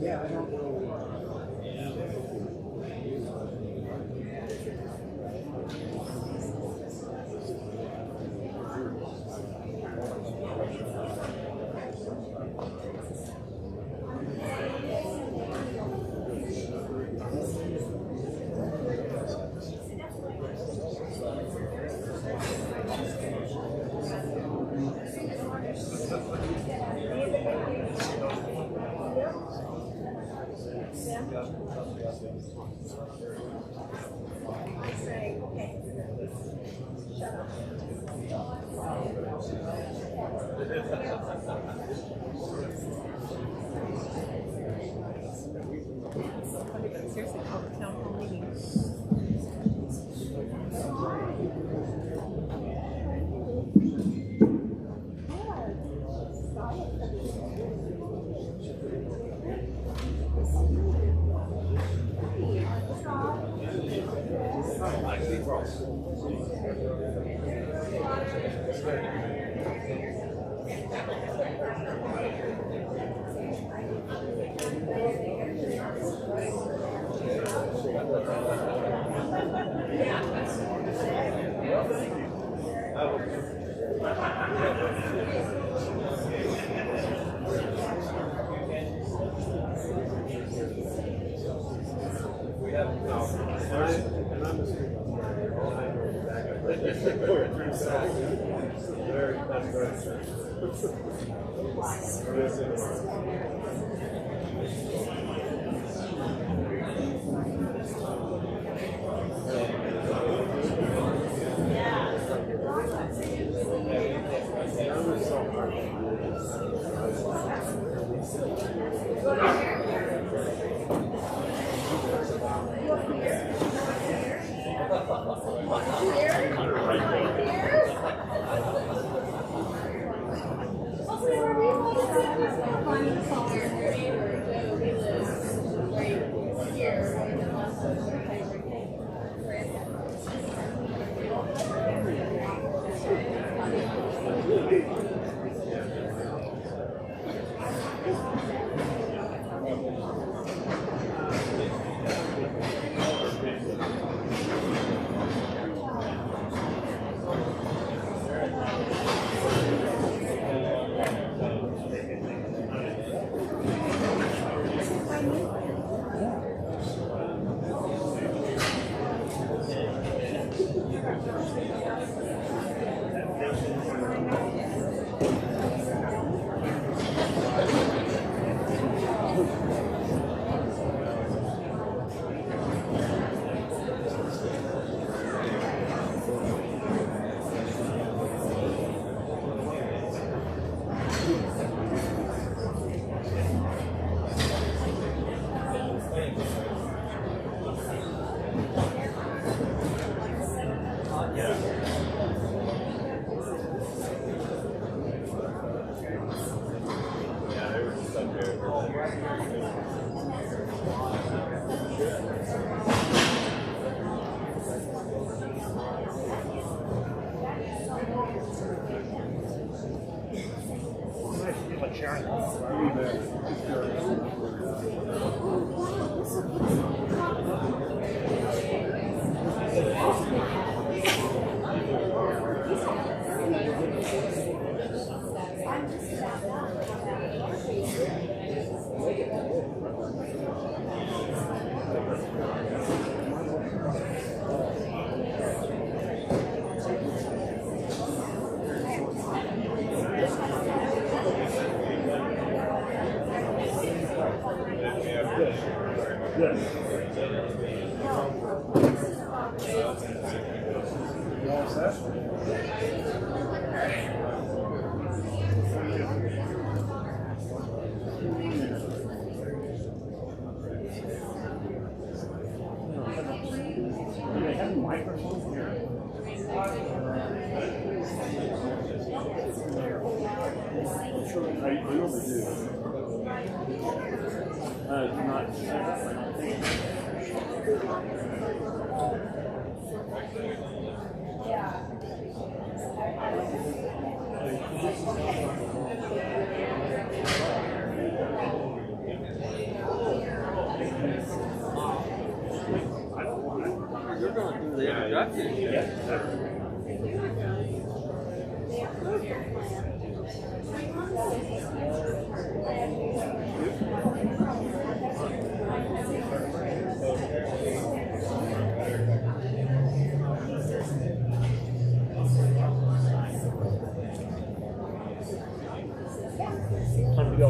Yeah, I don't know. Seriously, call the town hall meeting. I normally do. Not. You're going through the introduction. Yeah. Time to go.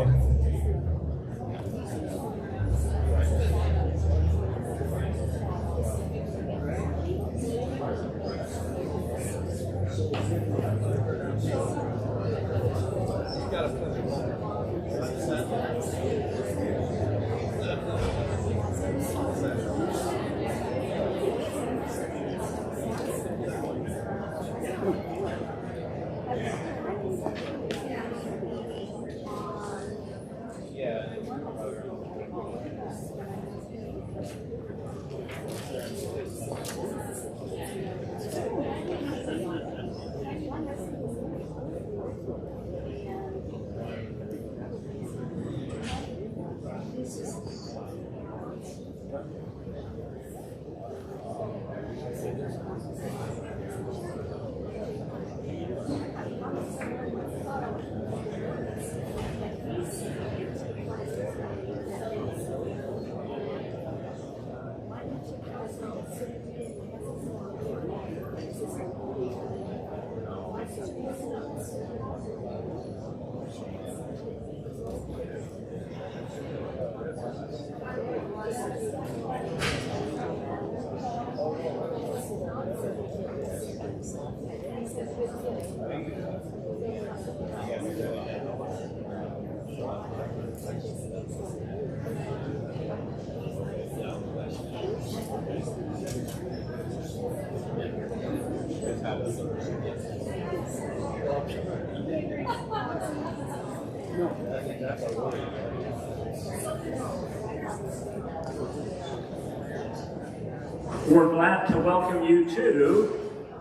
We're glad to welcome you to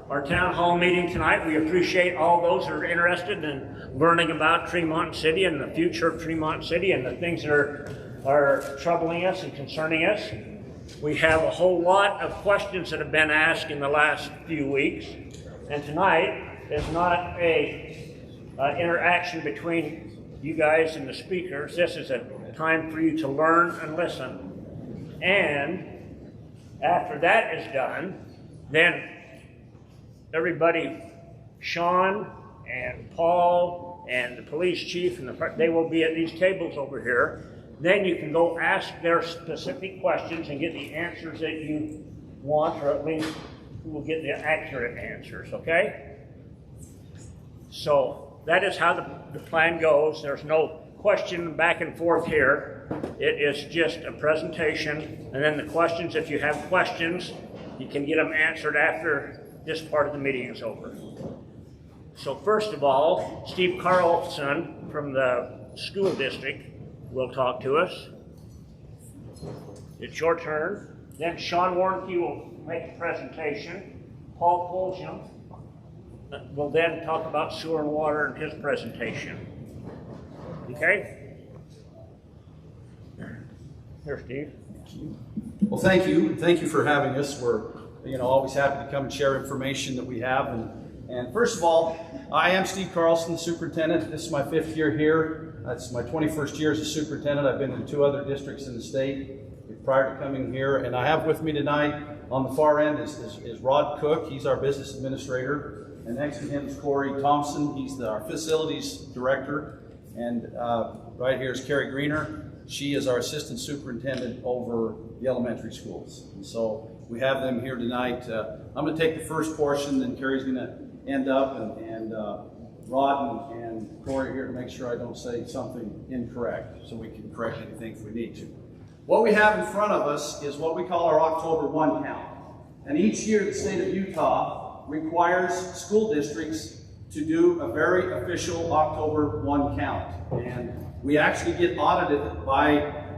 our town hall meeting tonight. We appreciate all those who are interested in learning about Tremont City and the future of Tremont City and the things that are troubling us and concerning us. We have a whole lot of questions that have been asked in the last few weeks, and tonight is not a interaction between you guys and the speakers. This is a time for you to learn and listen, and after that is done, then everybody, Sean and Paul and the police chief, and they will be at these tables over here. Then you can go ask their specific questions and get the answers that you want, or at least you will get the accurate answers, okay? So that is how the plan goes. There's no question back and forth here. It is just a presentation, and then the questions, if you have questions, you can get them answered after this part of the meeting is over. So first of all, Steve Carlson from the school district will talk to us. It's your turn. Then Sean Warnke will make a presentation. Paul Colsham will then talk about sewer and water in his presentation. Okay? Here, Steve. Well, thank you. Thank you for having us. We're, always happy to come and share information that we have. And first of all, I am Steve Carlson, the superintendent. This is my 5th year here. That's my 21st year as a superintendent. I've been in 2 other districts in the state prior to coming here. And I have with me tonight on the far end is Rod Cook. He's our business administrator. And next to him is Corey Thompson. He's our facilities director. And right here is Kerry Greener. She is our assistant superintendent over the elementary schools. And so we have them here tonight. I'm going to take the first portion, then Kerry's going to end up, and Rod and Corey here to make sure I don't say something incorrect, so we can correct anything if we need to. What we have in front of us is what we call our October 1 count. And each year the state of Utah requires school districts to do a very official October 1 count. And we actually get audited by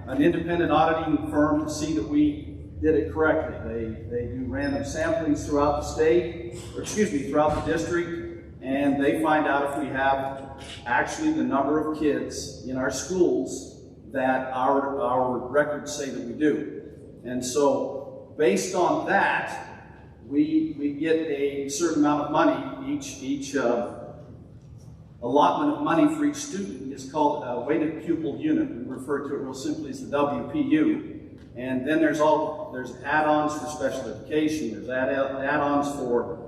an independent auditing firm to see that we did it correctly. They do random samplings throughout the state, or excuse me, throughout the district, and they find out if we have actually the number of kids in our schools that our records say that we do. And so based on that, we get a certain amount of money. Each allotment of money for each student is called a weighted pupil unit. We refer to it real simply as the WPU. And then there's add-ons for special education. There's add-ons for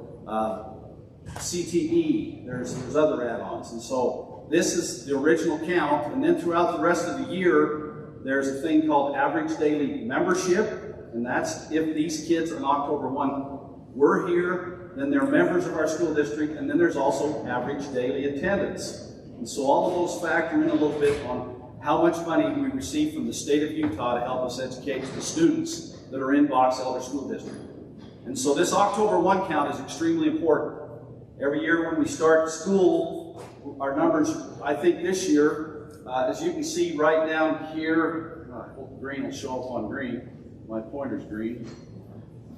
CTE. There's other add-ons. And so this is the original count. And then throughout the rest of the year, there's a thing called average daily membership. And that's if these kids on October 1 were here, then they're members of our school district, and then there's also average daily attendance. And so all of those factor in a little bit on how much money we receive from the state of Utah to help us educate the students that are in Box Elder School District. And so this October 1 count is extremely important. Every year when we start school, our numbers, I think this year, as you can see right down here, green will show up on green, my pointer's green,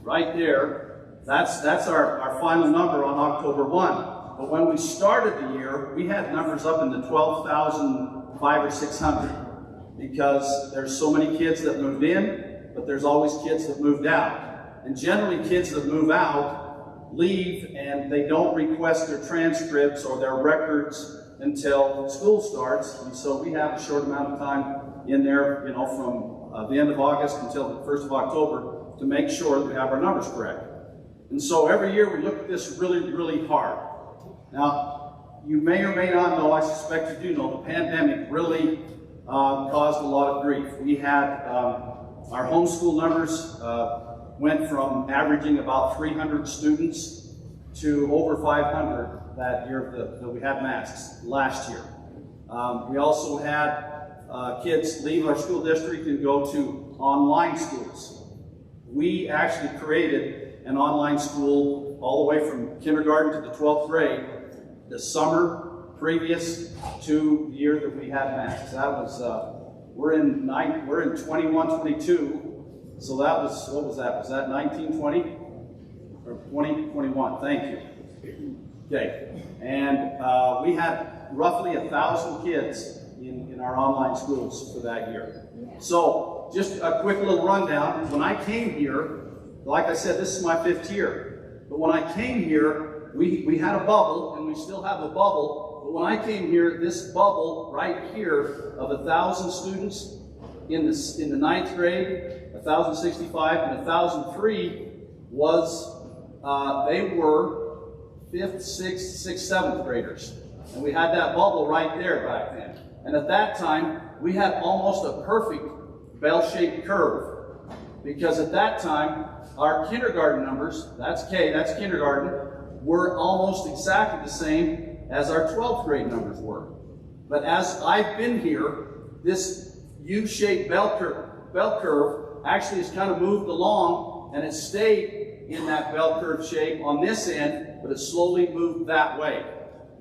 right there, that's our final number on October 1. But when we started the year, we had numbers up in the 12,500 or 600 because there's so many kids that moved in, but there's always kids that moved out. And generally kids that move out leave and they don't request their transcripts or their records until school starts. And so we have a short amount of time in there, from the end of August until the 1st of October to make sure that we have our numbers correct. And so every year we look at this really, really hard. Now, you may or may not know, I suspect you do know, the pandemic really caused a lot of grief. We had our homeschool numbers went from averaging about 300 students to over 500 that year that we had masks last year. We also had kids leave our school district and go to online schools. We actually created an online school all the way from kindergarten to the 12th grade the summer previous to the year that we had masks. That was, we're in 21, 22, so that was, what was that? Was that 1920? Or 2021, thank you. Okay, and we had roughly 1,000 kids in our online schools for that year. So, just a quick little rundown. When I came here, like I said, this is my 5th year. But when I came here, we had a bubble, and we still have a bubble. But when I came here, this bubble right here of 1,000 students in the 9th grade, 1,065, and 1,003 was, they were 5th, 6th, 7th graders. And we had that bubble right there back then. And at that time, we had almost a perfect bell-shaped curve. Because at that time, our kindergarten numbers, that's K, that's kindergarten, were almost exactly the same as our 12th grade numbers were. But as I've been here, this U-shaped bell curve actually has kind of moved along, and it stayed in that bell curve shape on this end, but it slowly moved that way.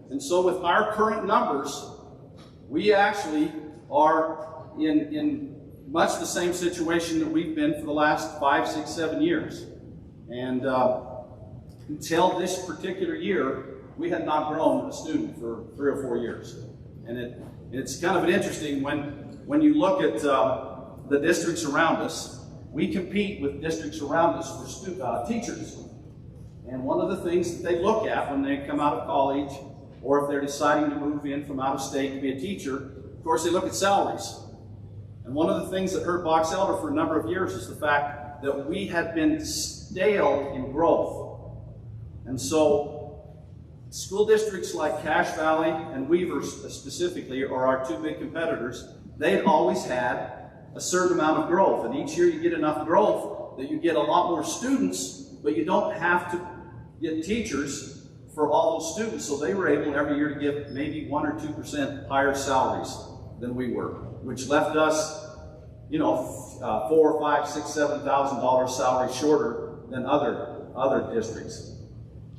And so with our current numbers, we actually are in much the same situation that we've been for the last 5, 6, 7 years. And until this particular year, we had not grown a student for 3 or 4 years. And it's kind of interesting when you look at the districts around us. We compete with districts around us for teachers. And one of the things that they look at when they come out of college, or if they're deciding to move in from out of state to be a teacher, of course they look at salaries. And one of the things that hurt Box Elder for a number of years is the fact that we had been stale in growth. And so school districts like Cache Valley and Weaver specifically are our 2 big competitors. They'd always had a certain amount of growth. And each year you get enough growth that you get a lot more students, but you don't have to get teachers for all those students. So they were able every year to give maybe 1 or 2% higher salaries than we were, which left us, $4,000, $5,000, $6,000, $7,000 salary shorter than other districts.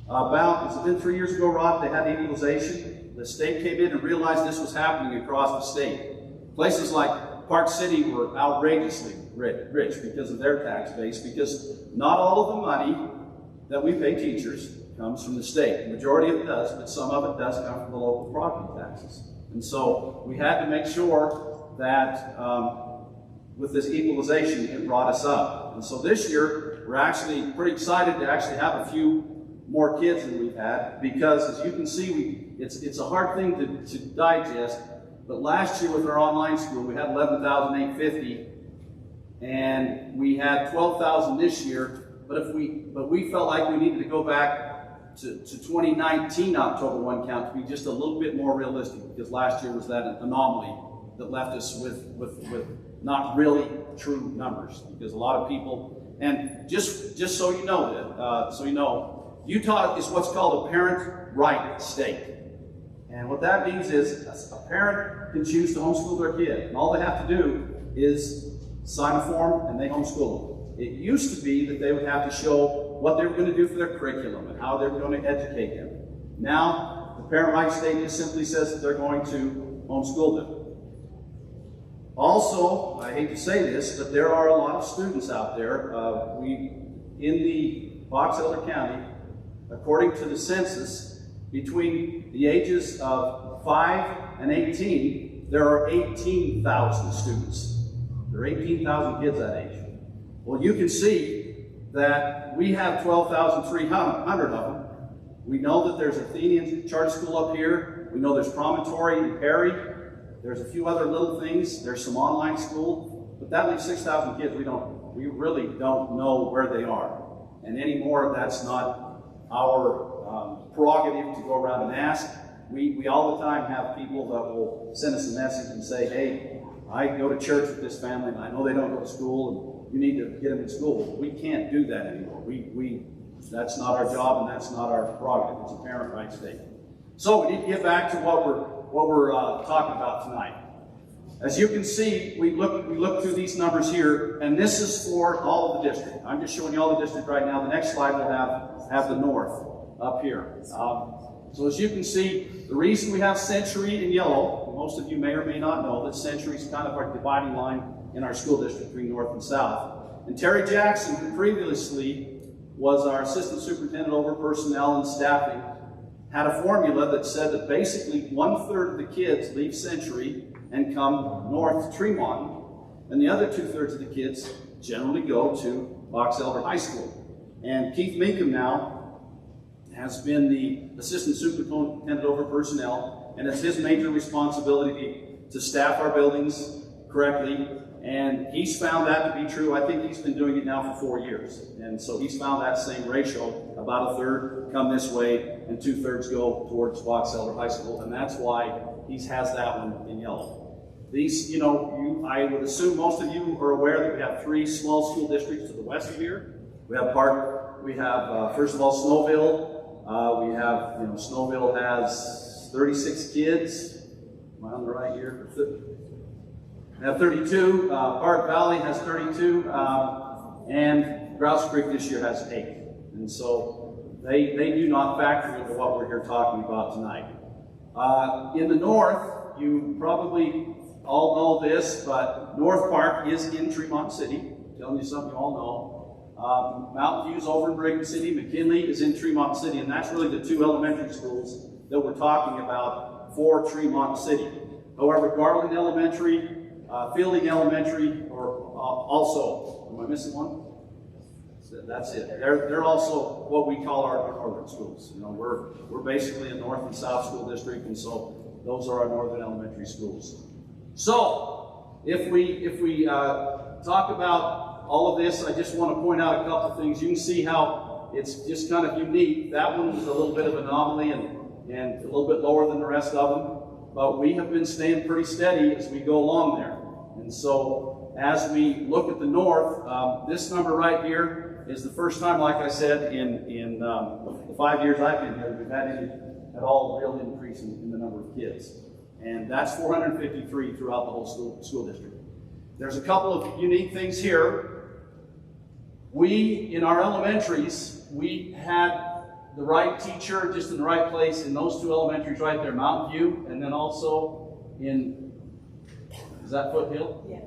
It's been 3 years ago, Rod, they had the equalization. The state came in and realized this was happening across the state. Places like Park City were outrageously rich because of their tax base, because not all of the money that we pay teachers comes from the state. The majority of it does, but some of it does come from the local property taxes. And so we had to make sure that with this equalization, it brought us up. And so this year, we're actually pretty excited to actually have a few more kids than we've had, because as you can see, it's a hard thing to digest, but last year with our online school, we had 11,850, and we had 12,000 this year, but we felt like we needed to go back to 2019 October 1 count to be just a little bit more realistic, because last year was that anomaly that left us with not really true numbers, because a lot of people, and just so you know that, Utah is what's called a parent right state. And what that means is a parent can choose to homeschool their kid, and all they have to do is sign a form and they homeschool them. It used to be that they would have to show what they were going to do for their curriculum and how they were going to educate them. Now, the parent right state just simply says that they're going to homeschool them. Also, I hate to say this, but there are a lot of students out there. In the Box Elder County, according to the census, between the ages of 5 and 18, there are 18,000 students. There are 18,000 kids that age. Well, you can see that we have 12,300 of them. We know that there's Athenian Charter School up here. We know there's Promontory and Perry. There's a few other little things. There's some online school. But that leaves 6,000 kids. We really don't know where they are. And anymore, that's not our prerogative to go around and ask. We all the time have people that will send us a message and say, hey, I go to church with this family and I know they don't go to school and you need to get them in school. We can't do that anymore. That's not our job and that's not our prerogative. It's a parent right state. So we need to get back to what we're talking about tonight. As you can see, we look through these numbers here, and this is for all of the district. I'm just showing you all the district right now. The next slide will have the north up here. So as you can see, the reason we have Century in yellow, most of you may or may not know that Century is kind of our dividing line in our school district between north and south. And Terry Jackson, who previously was our assistant superintendent over personnel and staffing, had a formula that said that basically 1/3 of the kids leave Century and come north to Tremont, and the other 2/3 of the kids generally go to Box Elder High School. And Keith Minkham now has been the assistant superintendent over personnel, and it's his major responsibility to staff our buildings correctly, and he's found that to be true. I think he's been doing it now for 4 years, and so he's found that same ratio, about 1/3 come this way and 2/3 go towards Box Elder High School, and that's why he has that one in yellow. These, I would assume most of you are aware that we have 3 small school districts to the west of here. We have first of all, Snowville. We have, Snowville has 36 kids. Am I on the right here? We have 32. Park Valley has 32. And Grouse Creek this year has 8. And so they do not factor into what we're here talking about tonight. In the north, you probably all know this, but North Park is in Tremont City. Telling you something you all know. Mountain View's over in Brigham City. McKinley is in Tremont City, and that's really the 2 elementary schools that we're talking about for Tremont City. However, Garland Elementary, Fielding Elementary, or also, am I missing one? That's it. They're also what we call our northern schools. We're basically a north and south school district, and so those are our northern elementary schools. So, if we talk about all of this, I just want to point out a couple of things. You can see how it's just kind of unique. That one was a little bit of an anomaly and a little bit lower than the rest of them, but we have been staying pretty steady as we go along there. And so, as we look at the north, this number right here is the first time, like I said, in the 5 years I've been here, we've had any at all real increase in the number of kids. And that's 453 throughout the whole school district. There's a couple of unique things here. In our elementaries, we had the right teacher, just in the right place in those two elementaries right there, Mountain View, and then also in, is that Foothill? Yeah.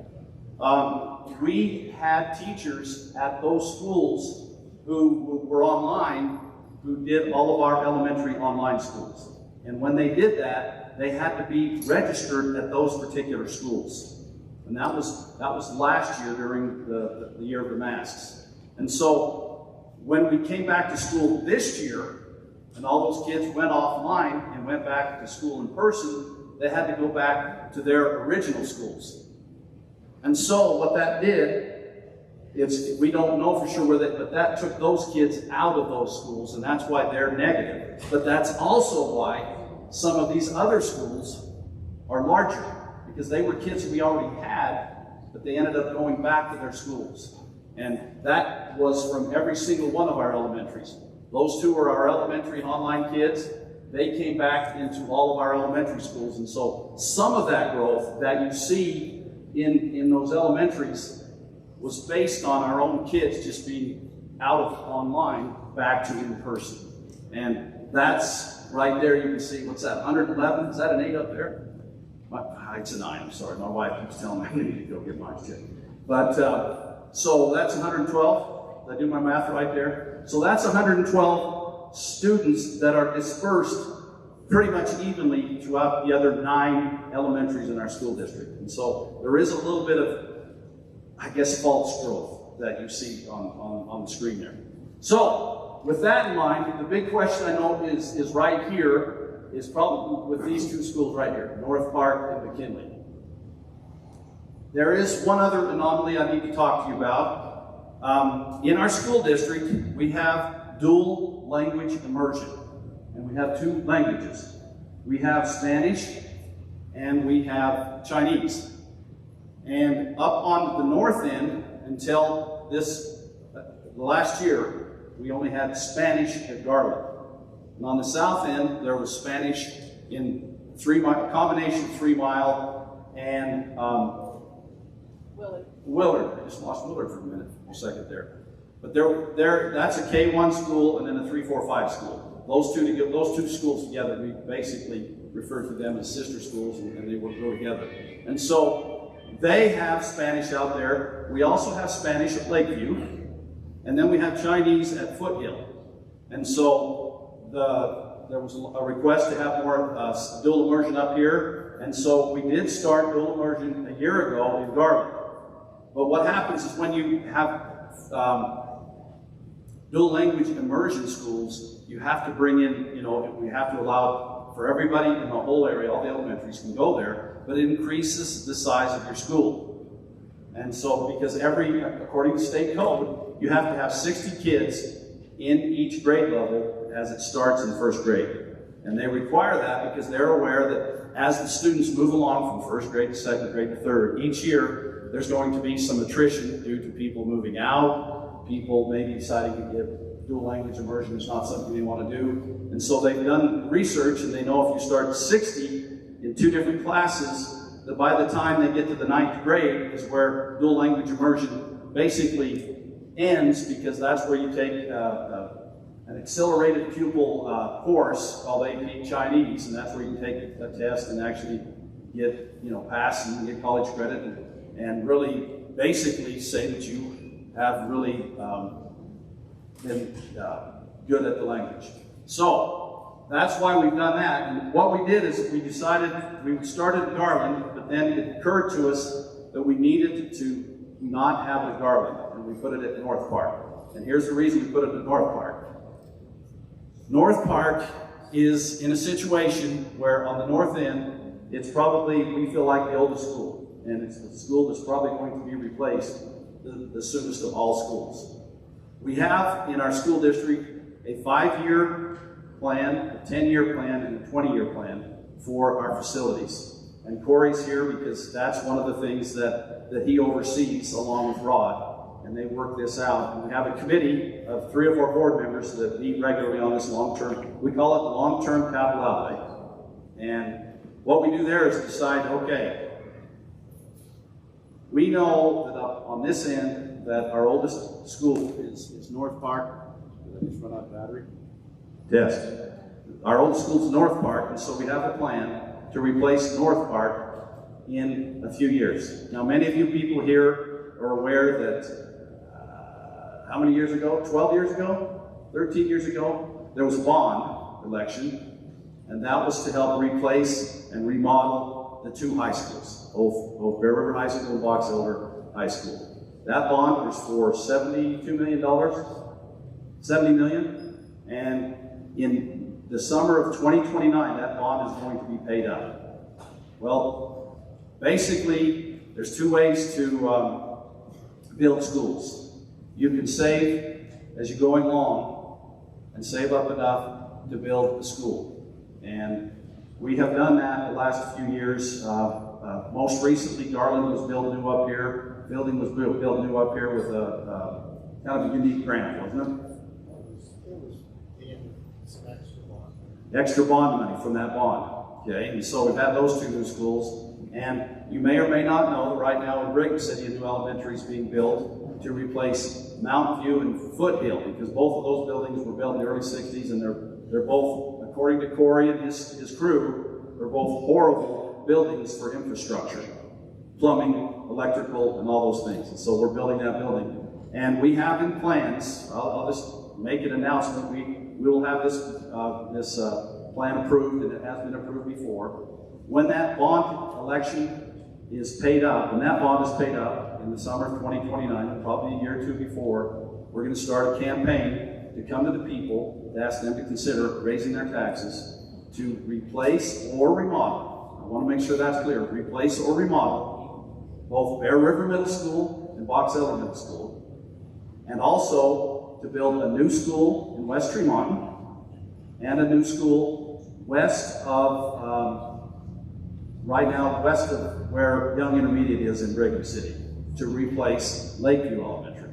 We had teachers at those schools who were online, who did all of our elementary online schools. And when they did that, they had to be registered at those particular schools. And that was last year during the year of the masks. And so when we came back to school this year, and all those kids went offline and went back to school in person, they had to go back to their original schools. And so what that did, we don't know for sure but that took those kids out of those schools, and that's why they're negative. But that's also why some of these other schools are larger, because they were kids we already had, but they ended up going back to their schools. And that was from every single one of our elementaries. Those two are our elementary online kids. They came back into all of our elementary schools. And so some of that growth that you see in those elementaries was based on our own kids just being out of online back to in person. And that's right there. You can see, what's that, 111? Is that an 8 up there? It's a 9, I'm sorry. My wife keeps telling me I need to go get mine checked. But, so that's 112. Did I do my math right there? So that's 112 students that are dispersed pretty much evenly throughout the other 9 elementaries in our school district. And so there is a little bit of, I guess, false growth that you see on the screen there. So with that in mind, the big question I know is right here, is probably with these two schools right here, North Park and McKinley. There is one other anomaly I need to talk to you about. In our school district, we have dual language immersion, and we have 2 languages. We have Spanish and we have Chinese. And up on the north end, until last year, we only had Spanish at Garland. And on the south end, there was Spanish in combination 3 Mile and Willard. I just lost Willard for a second there. But that's a K1 school and then a 3, 4, 5 school. Those two schools together, we basically refer to them as sister schools, and they will go together. And so they have Spanish out there. We also have Spanish at Lakeview, and then we have Chinese at Foothill. And so there was a request to have more dual immersion up here, and so we did start dual immersion a year ago in Garland. But what happens is when you have dual language immersion schools, you have to bring in, we have to allow for everybody in the whole area, all the elementaries can go there, but it increases the size of your school. And so, because according to state code, you have to have 60 kids in each grade level as it starts in first grade. And they require that because they're aware that as the students move along from first grade to second grade to third, each year there's going to be some attrition due to people moving out, people maybe deciding to give dual language immersion is not something they want to do. And so they've done research, and they know if you start 60 in 2 different classes, that by the time they get to the 9th grade is where dual language immersion basically ends, because that's where you take an accelerated pupil course called AP Chinese, and that's where you can take a test and actually get, pass and get college credit and really basically say that you have really been good at the language. So that's why we've done that. And what we did is we started at Garland, but then it occurred to us that we needed to not have it at Garland, and we put it at North Park. And here's the reason we put it at North Park. North Park is in a situation where on the north end, it's probably, we feel like, the oldest school. And it's the school that's probably going to be replaced the soonest of all schools. We have in our school district a 5-year plan, a 10-year plan, and a 20-year plan for our facilities. And Corey's here because that's one of the things that he oversees along with Rod, and they work this out. And we have a committee of 3 or 4 board members that meet regularly on this long-term, we call it the long-term capital outlay. And what we do there is decide, okay, we know that up on this end that our oldest school is North Park. Did I just run out of battery? Test. Our old school's North Park, and so we have a plan to replace North Park in a few years. Now, many of you people here are aware that how many years ago? 12 years ago? 13 years ago? There was a bond election, and that was to help replace and remodel the two high schools, both Bear River High School and Box Elder High School. That bond was for $72 million, $70 million, and in the summer of 2029, that bond is going to be paid up. Well, basically, there's two ways to build schools. You can save as you're going along and save up enough to build a school. And we have done that the last few years. Most recently, Garland was built new up here. Building was built new up here with a kind of a unique grant, wasn't it? Extra bond money from that bond. Okay, and so we've had those two new schools. And you may or may not know that right now in Brigham City, a new elementary is being built to replace Mountain View and Foothill, because both of those buildings were built in the early 60s, and they're both, according to Corey and his crew, they're both horrible buildings for infrastructure, plumbing, electrical, and all those things. And so we're building that building. And we have in plans, I'll just make an announcement, we will have this plan approved, and it has been approved before. When that bond election is paid up, when that bond is paid up in the summer of 2029, probably a year or two before, we're going to start a campaign to come to the people to ask them to consider raising their taxes to replace or remodel. I want to make sure that's clear. Replace or remodel both Bear River Middle School and Box Elder Middle School, and also to build a new school in West Tremont and a new school west of right now, west of where Young Intermediate is in Brigham City, to replace Lakeview Elementary.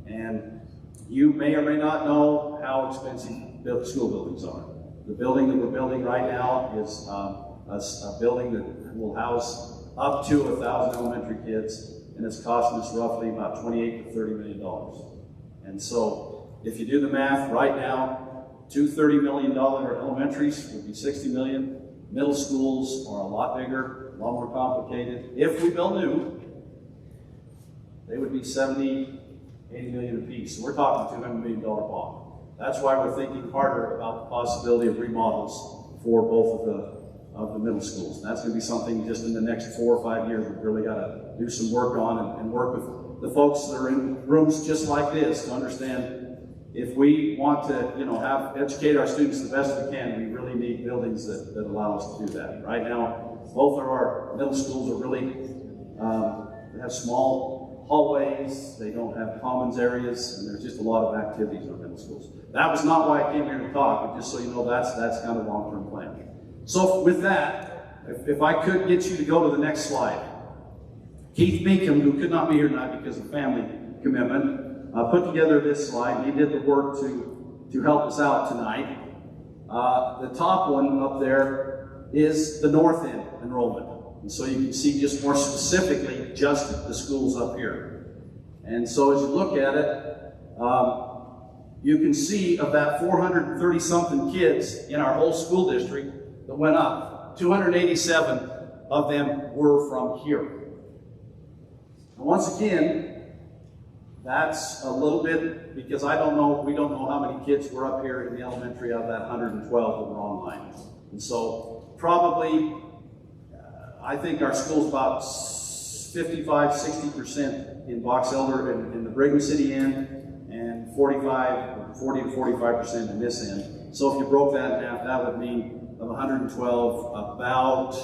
And you may or may not know how expensive school buildings are. The building that we're building right now is a building that will house up to 1,000 elementary kids, and it's costing us roughly about $28 to $30 million. And so, if you do the math right now, two $30 million elementaries would be $60 million. Middle schools are a lot bigger, a lot more complicated. If we build new, they would be $70, $80 million apiece. So we're talking $200 million bond. That's why we're thinking harder about the possibility of remodels for both of the middle schools. And that's going to be something just in the next 4 or 5 years we've really got to do some work on and work with the folks that are in rooms just like this to understand if we want to, educate our students the best we can, we really need buildings that allow us to do that. Right now, both of our middle schools are really, they have small hallways, they don't have commons areas, and there's just a lot of activities in our middle schools. That was not why I came here to talk, but just so you know, that's kind of a long-term plan. So with that, if I could get you to go to the next slide. Keith Beacom, who could not be here tonight because of family commitment, put together this slide. He did the work to help us out tonight. The top one up there is the North End enrollment. And so you can see just more specifically just the schools up here. And so as you look at it, you can see of that 430-something kids in our whole school district that went up, 287 of them were from here. And once again, that's a little bit, because we don't know how many kids were up here in the elementary out of that 112 that were online. And so probably, I think our school's about 55, 60% in Box Elder and in the Brigham City end, and 40 to 45% in this end. So if you broke that in half, that would mean of 112, about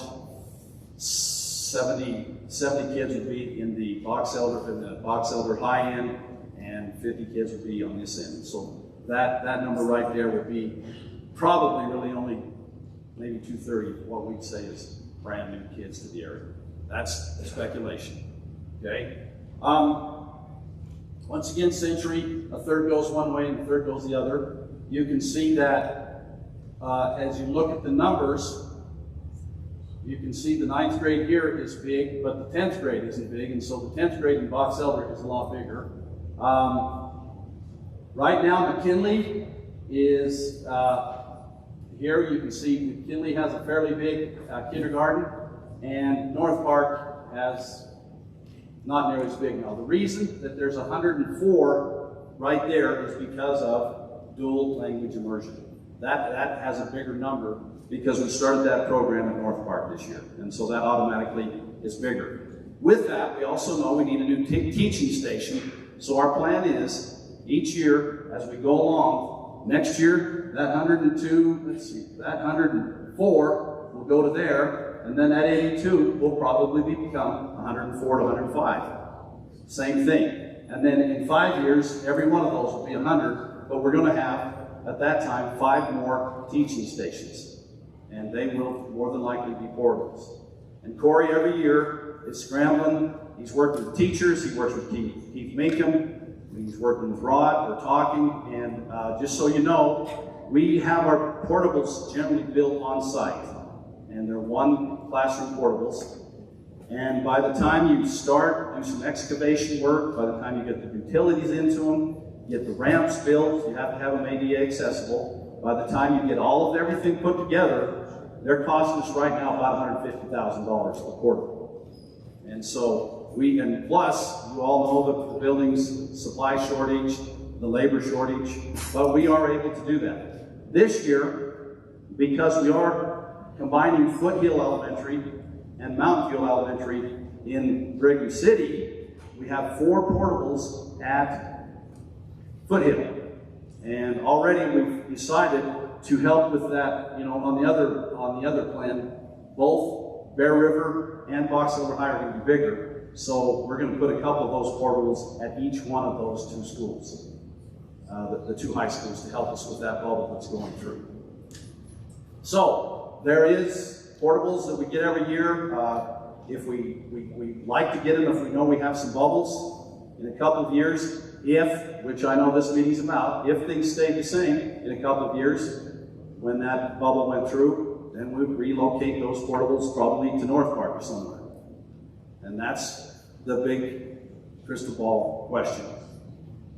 70 kids would be in the Box Elder high end, and 50 kids would be on this end. So that number right there would be probably really only maybe 230 of what we'd say is brand new kids to the area. That's speculation. Okay. Once again, Century, a third goes one way and a third goes the other. You can see that as you look at the numbers, you can see the 9th grade here is big, but the 10th grade isn't big, and so the 10th grade in Box Elder is a lot bigger. Right now, McKinley is here you can see McKinley has a fairly big kindergarten, and North Park has not nearly as big. Now, the reason that there's 104 right there is because of dual language immersion. That has a bigger number because we started that program in North Park this year, and so that automatically is bigger. With that, we also know we need a new teaching station, so our plan is each year as we go along, next year that 102, let's see, that 104 will go to there, and then that 82 will probably become 104 to 105. Same thing. And then in 5 years, every one of those will be 100, but we're going to have, at that time, 5 more teaching stations. And they will more than likely be portables. And Corey, every year, is scrambling. He's working with teachers. He works with Keith Minkham. He's working with Rod. We're talking. And just so you know, we have our portables generally built on site. And they're 1 classroom portables. And by the time you start, do some excavation work, by the time you get the utilities into them, get the ramps built, you have to have them ADA accessible. By the time you get all of everything put together, they're costing us right now about $150,000 a portable. And so and plus, you all know the building's supply shortage, the labor shortage, but we are able to do that. This year, because we are combining Foothill Elementary and Mountain View Elementary in Brigham City, we have 4 portables at Foothill. And already we've decided to help with that, you know, on the other plan, both Bear River and Box Elder High are going to be bigger. So we're going to put a couple of those portables at each one of those 2 schools, the 2 high schools, to help us with that bubble that's going through. So there is portables that we get every year. If we like to get them, if we know we have some bubbles in a couple of years, which I know this meeting's about, if things stay the same in a couple of years, when that bubble went through, then we'd relocate those portables probably to North Park or somewhere. And that's the big crystal ball question.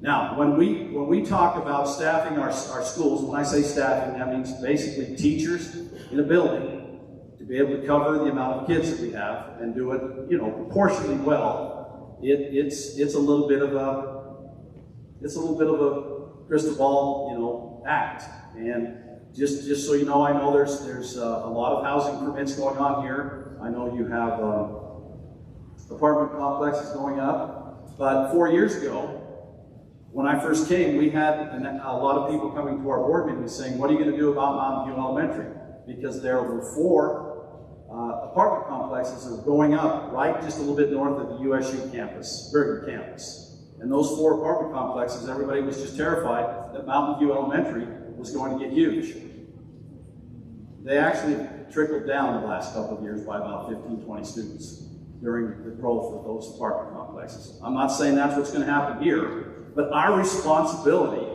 Now, when we talk about staffing our schools, when I say staffing, that means basically teachers in a building to be able to cover the amount of kids that we have and do it, you know, proportionally well. It's a little bit of a crystal ball, you know, act. And just so you know, I know there's a lot of housing permits going on here. I know you have apartment complexes going up. But 4 years ago, when I first came, we had a lot of people coming to our board meeting saying, "What are you going to do about Mountain View Elementary?" Because there were 4 apartment complexes that were going up right just a little bit north of the USU campus, Brigham campus. And those 4 apartment complexes, everybody was just terrified that Mountain View Elementary was going to get huge. They actually trickled down the last couple of years by about 15, 20 students during the growth of those apartment complexes. I'm not saying that's what's going to happen here, but our responsibility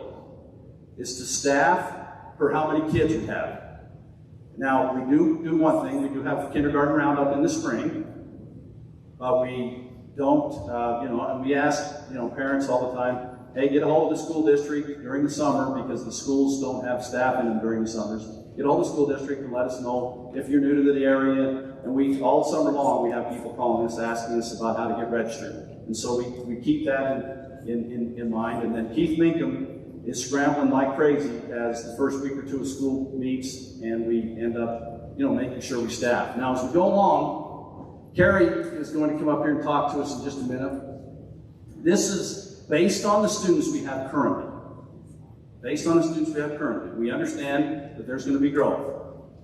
is to staff for how many kids we have. Now, we do one thing. We do have kindergarten roundup in the spring, but we don't, and we ask, parents all the time, hey, get a hold of the school district during the summer because the schools don't have staff in them during the summers. Get a hold of the school district and let us know if you're new to the area. And all summer long, we have people calling us, asking us about how to get registered. And so we keep that in mind. And then Keith Minkham is scrambling like crazy as the first week or 2 of school meets, and we end up, making sure we staff. Now, as we go along, Kerry is going to come up here and talk to us in just a minute. This is based on the students we have currently. Based on the students we have currently. We understand that there's going to be growth.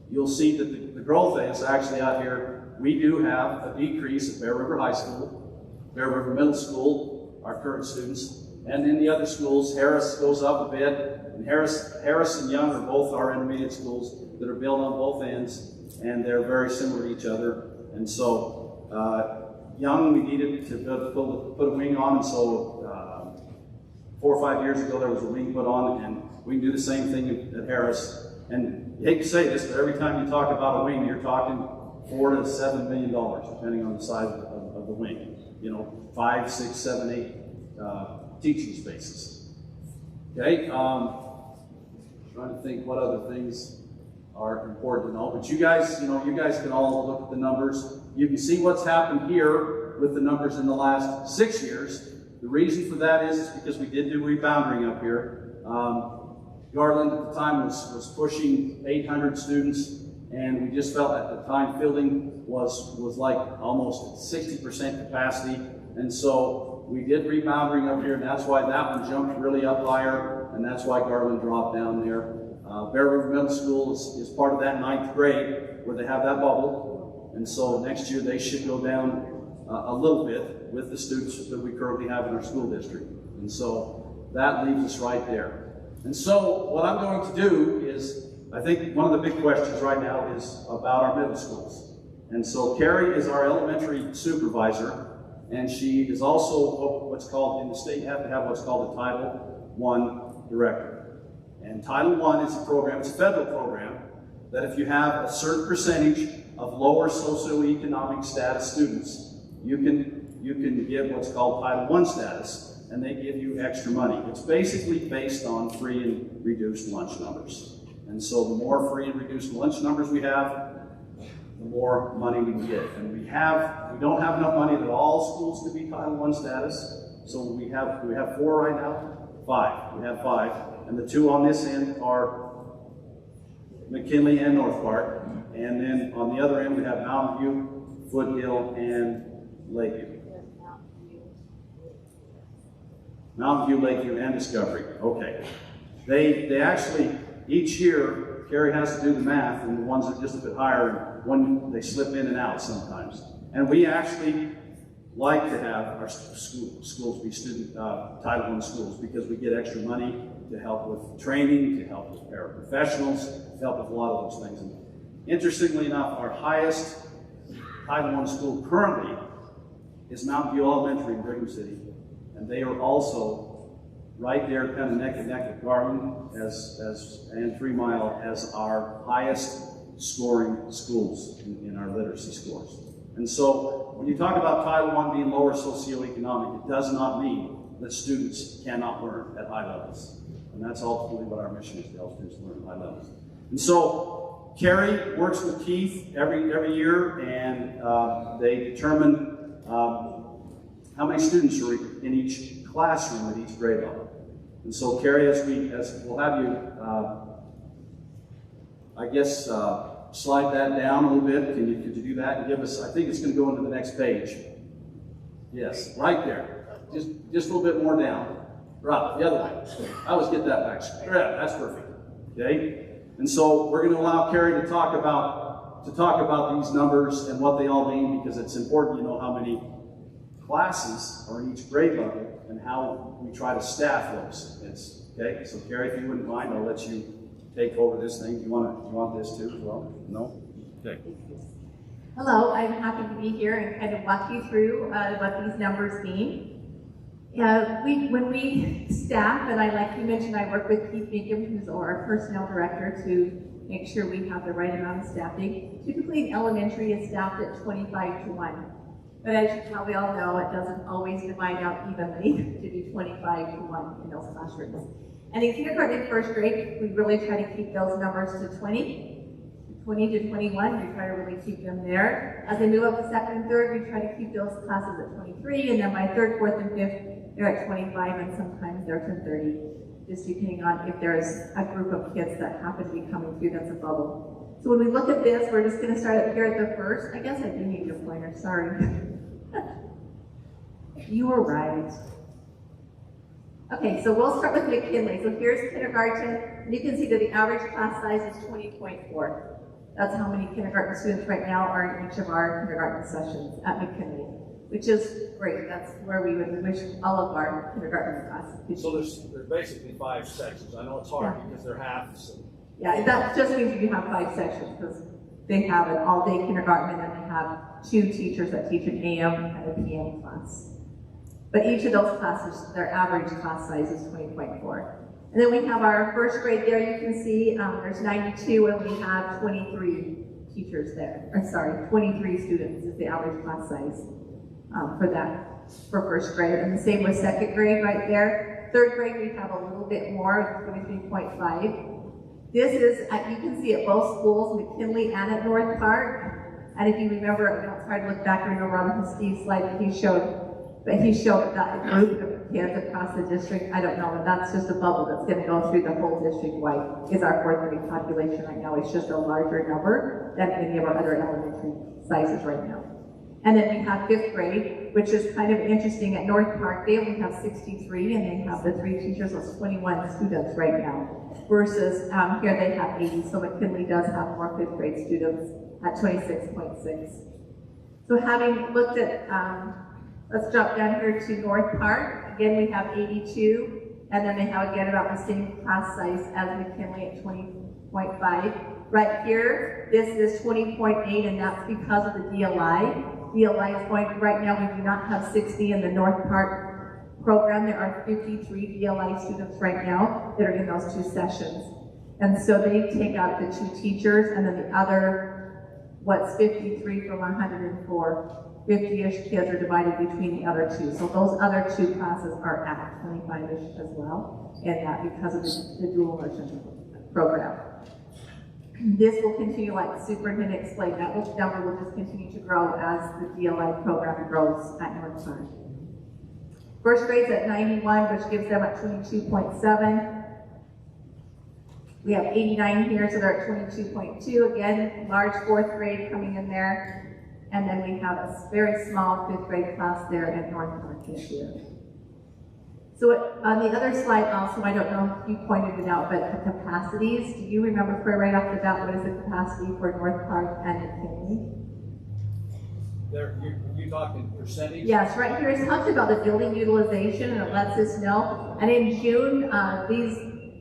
You'll see that the growth is actually out here. We do have a decrease at Bear River High School, Bear River Middle School, our current students, and in the other schools, Harris goes up a bit, and Harris and Young are both our intermediate schools that are built on both ends, and they're very similar to each other. And so, Young, we needed to put a wing on, and so 4 or 5 years ago there was a wing put on, and we can do the same thing at Harris. And you hate to say this, but every time you talk about a wing, you're talking $4 to $7 million, depending on the size of the wing. 5, 6, 7, 8 teaching spaces. Okay. trying to think what other things are important to know. But you guys, you guys can all look at the numbers. You can see what's happened here with the numbers in the last 6 years. The reason for that is because we did do rebounding up here. Garland at the time was pushing 800 students, and we just felt at the time filling was like almost at 60% capacity. And so we did rebounding up here, and that's why that one jumped really up higher, and that's why Garland dropped down there. Bear River Middle School is part of that 9th grade where they have that bubble. And so next year they should go down a little bit with the students that we currently have in our school district. And so that leaves us right there. And so what I'm going to do is, I think one of the big questions right now is about our middle schools. And so Kerry is our elementary supervisor, and she is also what's called, in the state you have to have what's called a Title I director. And Title I is a program, it's a federal program, that if you have a certain percentage of lower socioeconomic status students, you can get what's called Title I status, and they give you extra money. It's basically based on free and reduced lunch numbers. And so the more free and reduced lunch numbers we have, the more money we can get. And we don't have enough money that all schools can be Title I status. So we have 4 right now? 5. We have 5. And the 2 on this end are McKinley and North Park. And then on the other end, we have Mountain View, Foothill, and Lakeview. Mountain View, Lakeview, and Discovery. Okay. They actually, each year, Kerry has to do the math, and the ones that are just a bit higher, when they slip in and out sometimes. And we actually like to have our schools be Title I schools because we get extra money to help with training, to help with paraprofessionals, to help with a lot of those things. And interestingly enough, our highest Title I school currently is Mountain View Elementary in Brigham City, and they are also right there, kind of neck and neck with Garland and 3 Mile as our highest scoring schools in our literacy scores. And so when you talk about Title I being lower socioeconomic, it does not mean that students cannot learn at high levels. And that's ultimately what our mission is, to help students learn at high levels. And so Kerry works with Keith every year, and they determine how many students are in each classroom at each grade level. And so Kerry, as we'll have you, I guess, slide that down a little bit. Could you do that and give us, I think it's going to go into the next page. Yes, right there. Just a little bit more down. Right, the other way. I always get that back. Yeah, that's perfect. Okay? And so we're going to allow Kerry to talk about these numbers and what they all mean, because it's important you know how many classes are in each grade level and how we try to staff those. Okay? So Kerry, if you wouldn't mind, I'll let you take over this thing. Do you want this too as well? No? Okay. Hello, I'm happy to be here and kind of walk you through what these numbers mean. When we staff, and like you mentioned, I work with Keith Meekum, who's our personnel director, to make sure we have the right amount of staffing. Typically, elementary is staffed at 25-1. But as you probably all know, it doesn't always divide out evenly to be 25-1 in those classrooms. And in kindergarten and 1st grade, we really try to keep those numbers to 20 to 21, we try to really keep them there. As they move up to 2nd and 3rd, we try to keep those classes at 23, and then by 3rd, 4th, and 5th, they're at 25, and sometimes they're to 30, just depending on if there's a group of kids that happen to be coming through that's a bubble. So when we look at this, we're just going to start up here at the 1st. I guess I do need your pointer, sorry. You were right. Okay, so we'll start with McKinley. So here's kindergarten, and you can see that the average class size is 20.4. That's how many kindergarten students right now are in each of our kindergarten sessions at McKinley, which is great. That's where we would wish all of our kindergarten classes. So there's basically 5 sections. I know it's hard because they're halves. Yeah, that just means you have 5 sections because they have an all-day kindergarten, and then they have 2 teachers that teach an AM and a PM class. But each of those classes, their average class size is 20.4. And then we have our 1st grade there. You can see there's 92, and we have 23 teachers there. Or sorry, 23 students is the average class size for 1st grade. And the same with 2nd grade right there. 3rd grade we have a little bit more, 23.5. This is, you can see at both schools, McKinley and at North Park. And if you remember, it's hard to look back and remember on Steve's slide that he showed, but he showed that group of kids across the district. I don't know, but that's just a bubble that's going to go through the whole district-wide, is our fourth grade population right now. It's just a larger number than any of our other elementary sizes right now. And then we have fifth grade, which is kind of interesting. At North Park, they only have 63, and they have the 3 teachers, that's 21 students right now. Versus here they have 80, so McKinley does have more fifth grade students at 26.6. So having looked at, let's drop down here to North Park. Again, we have 82, and then they have again about the same class size as McKinley at 20.5. Right here, this is 20.8, and that's because of the DLI. DLI is going, right now we do not have 60 in the North Park program. There are 53 DLI students right now that are in those 2 sessions. And so they take out the 2 teachers, and then the other, what's 53 from 104, 50-ish kids are divided between the other 2. So those other 2 classes are at 25-ish as well, and that because of the dual immersion program. This will continue, like the superintendent explained, that number will just continue to grow as the DLI program grows at North Park. First grade's at 91, which gives them at 22.7. We have 89 here, so they're at 22.2. Again, large fourth grade coming in there. And then we have a very small fifth grade class there at North Park this year. So on the other slide also, I don't know if you pointed it out, but the capacities, do you remember right off the bat, what is the capacity for North Park and McKinley? You talking percentage? Yes, right here it talks about the building utilization, and it lets us know. And in June,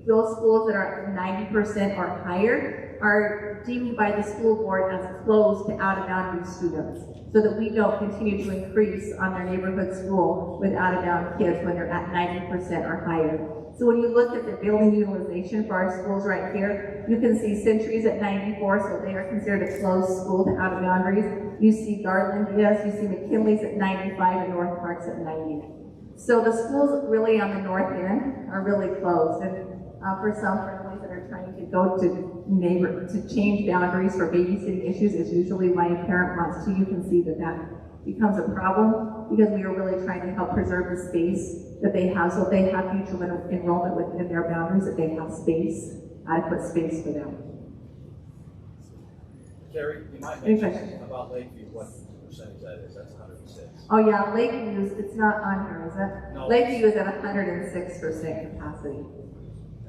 those schools that are 90% or higher are deemed by the school board as closed to out-of-boundary students, so that we don't continue to increase on their neighborhood school with out-of-bound kids when they're at 90% or higher. So when you look at the building utilization for our schools right here, you can see Century's at 94, so they are considered a closed school to out-of-boundaries. You see Garland is, you see McKinley's at 95, and North Park's at 90. So the schools really on the north end are really closed, and for some families that are trying to go to change boundaries for babysitting issues is usually why a parent wants to. You can see that that becomes a problem because we are really trying to help preserve the space that they have. So if they have future enrollment within their boundaries, that they have space, adequate space for them. Kerry, you might mention about Lakeview, what percentage that is. That's 106. Oh yeah, Lakeview, it's not on here, is it? No. Lakeview is at 106% capacity.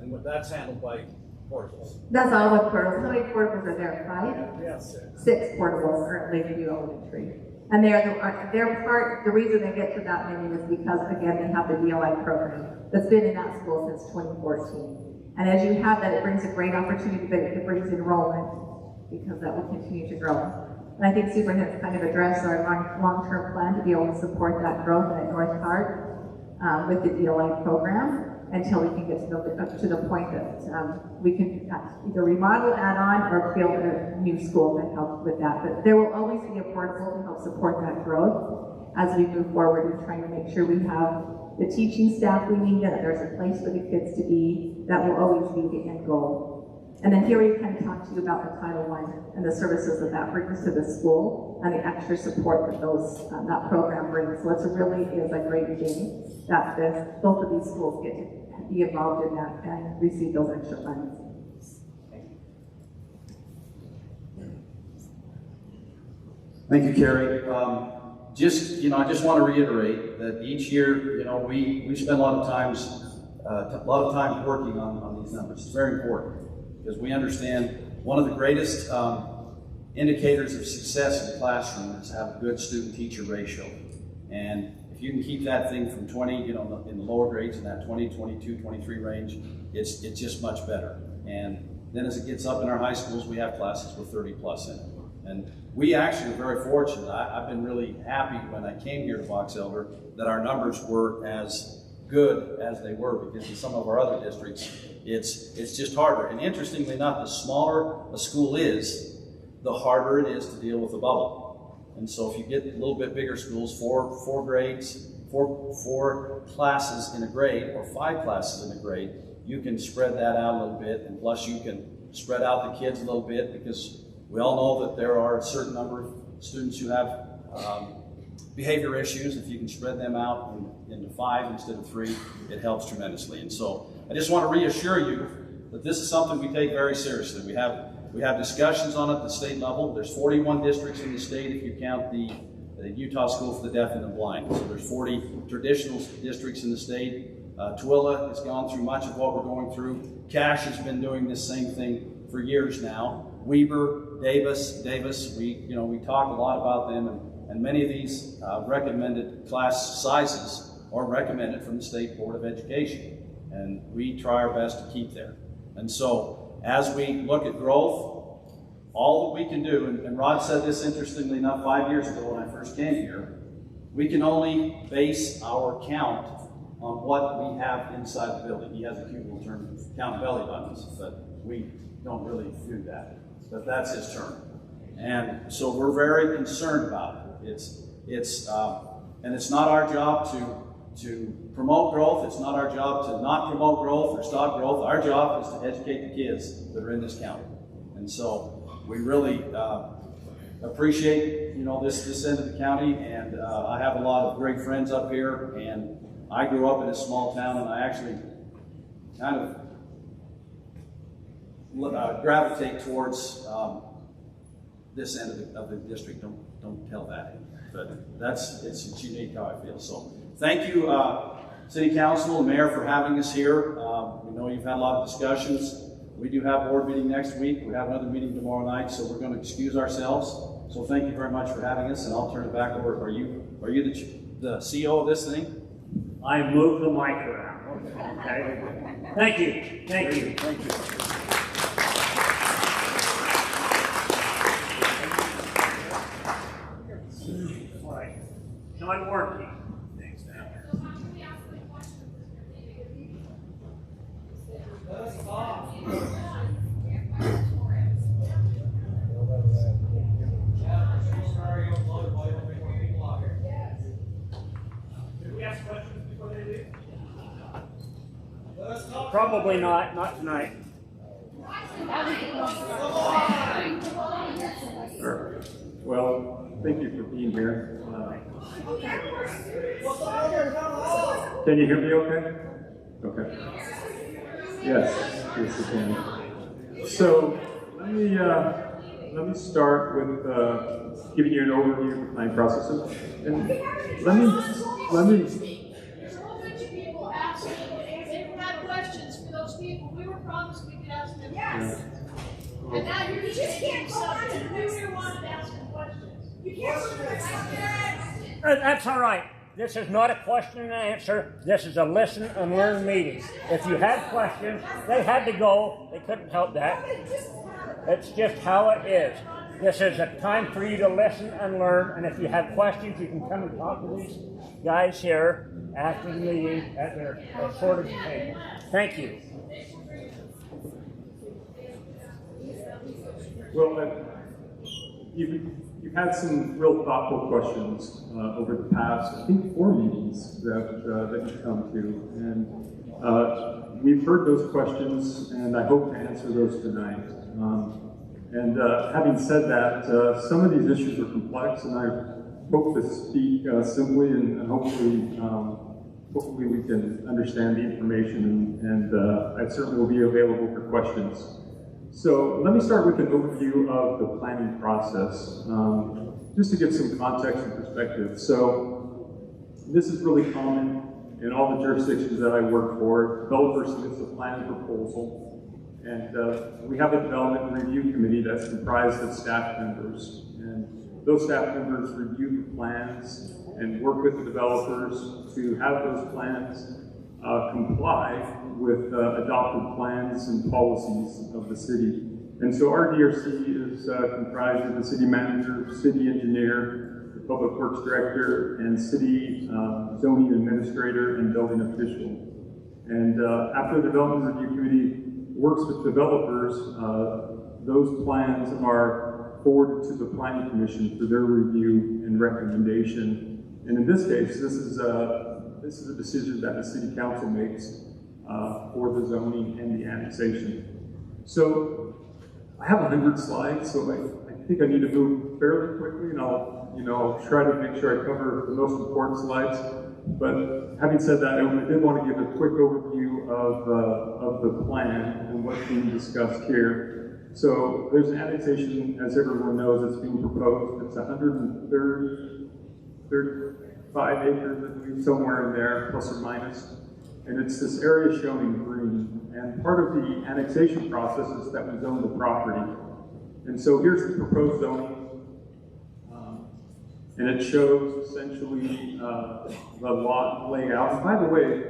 And that's handled by portables. That's all with portables. How many portables are there? 5? Yeah, 6. 6 portables are at Lakeview Elementary. And they're part, the reason they get to that many is because, again, they have the DLI program that's been in that school since 2014. And as you have that, it brings a great opportunity, but it brings enrollment because that will continue to grow. And I think Superintendent's kind of addressed our long-term plan to be able to support that growth at North Park with the DLI program, until we can get to the point that we can either remodel, add on, or build a new school that helps with that. But there will always be a portable to help support that growth as we move forward and trying to make sure we have the teaching staff we need, that there's a place for the kids to be. That will always be the end goal. And then here we kind of talk to you about the Title I and the services that brings to the school and the extra support that that program brings. So it really is a great thing that both of these schools get to be involved in that and receive those extra funds. Thank you, Kerry. I just want to reiterate that each year, we spend a lot of time working on these numbers. It's very important because we understand one of the greatest indicators of success in the classroom is to have a good student-teacher ratio. And if you can keep that thing from 20, in the lower grades in that 20, 22, 23 range, it's just much better. And then as it gets up in our high schools, we have classes with 30 plus in it. And we actually are very fortunate. I've been really happy when I came here to Box Elder that our numbers were as good as they were, because in some of our other districts, it's just harder. And interestingly enough, the smaller a school is, the harder it is to deal with the bubble. And so if you get a little bit bigger schools, four grades, four classes in a grade, or 5 classes in a grade, you can spread that out a little bit, and plus you can spread out the kids a little bit, because we all know that there are a certain number of students who have behavior issues. If you can spread them out into 5 instead of 3, it helps tremendously. And so I just want to reassure you that this is something we take very seriously. We have discussions on it at the state level. There's 41 districts in the state if you count the Utah School for the Deaf and the Blind. So there's 40 traditional districts in the state. Tooele has gone through much of what we're going through. Cache has been doing this same thing for years now. Weber, Davis, we talk a lot about them, and many of these recommended class sizes are recommended from the State Board of Education, and we try our best to keep there. And so as we look at growth, all that we can do, and Rod said this interestingly enough 5 years ago when I first came here, we can only base our count on what we have inside the building. He has a cute little term, count belly buttons, but we don't really do that. But that's his term. And so we're very concerned about it. And it's not our job to promote growth. It's not our job to not promote growth or stop growth. Our job is to educate the kids that are in this county. And so we really appreciate this end of the county, and I have a lot of great friends up here, and I grew up in a small town, and I actually kind of gravitate towards this end of the district. Don't tell that, but it's unique how I feel. So thank you, City Council and Mayor, for having us here. We know you've had a lot of discussions. We do have a board meeting next week. We have another meeting tomorrow night, so we're going to excuse ourselves. So thank you very much for having us, and I'll turn it back over. Are you the CEO of this thing? I moved the mic around. Okay. Thank you. Thank you. Thank you. All right. John Warnke. Probably not tonight. Sure. Well, thank you for being here. Can you hear me okay? Okay. Yes, you can. So let me start with giving you an overview of the planning process, and let me. We were promised we could ask them questions. And now you just can't go on and we wanted to ask them questions. You can't. That's all right. This is not a question and answer. This is a listen and learn meeting. If you had questions, they had to go. They couldn't help that. It's just how it is. This is a time for you to listen and learn. And if you have questions, you can come and talk to these guys here after the meeting at their sorted table. Thank you. Well, you've had some real thoughtful questions over the past, I think, 4 meetings that you've come to, and we've heard those questions, and I hope to answer those tonight. Having said that, some of these issues are complex, and I hope to speak simply, and hopefully we can understand the information, and I certainly will be available for questions. So let me start with an overview of the planning process, just to give some context and perspective. So this is really common in all the jurisdictions that I work for. Developer submits a plan proposal, and we have a development review committee that's comprised of staff members. And those staff members review the plans and work with the developers to have those plans comply with adopted plans and policies of the city. And so our DRC is comprised of the city manager, city engineer, the public works director, and city zoning administrator and building official. And after the development review committee works with developers, those plans are forwarded to the planning commission for their review and recommendation. And in this case, this is a decision that the city council makes for the zoning and the annexation. So I have 100 slides, so I think I need to move fairly quickly, and I'll try to make sure I cover the most important slides. But having said that, I did want to give a quick overview of the plan and what's being discussed here. So there's an annexation, as everyone knows, that's being proposed. It's 35 acres, I believe, somewhere in there, plus or minus. And it's this area shown in green. And part of the annexation process is that we zone the property. And so here's the proposed zoning. And it shows essentially the lot layout. And by the way,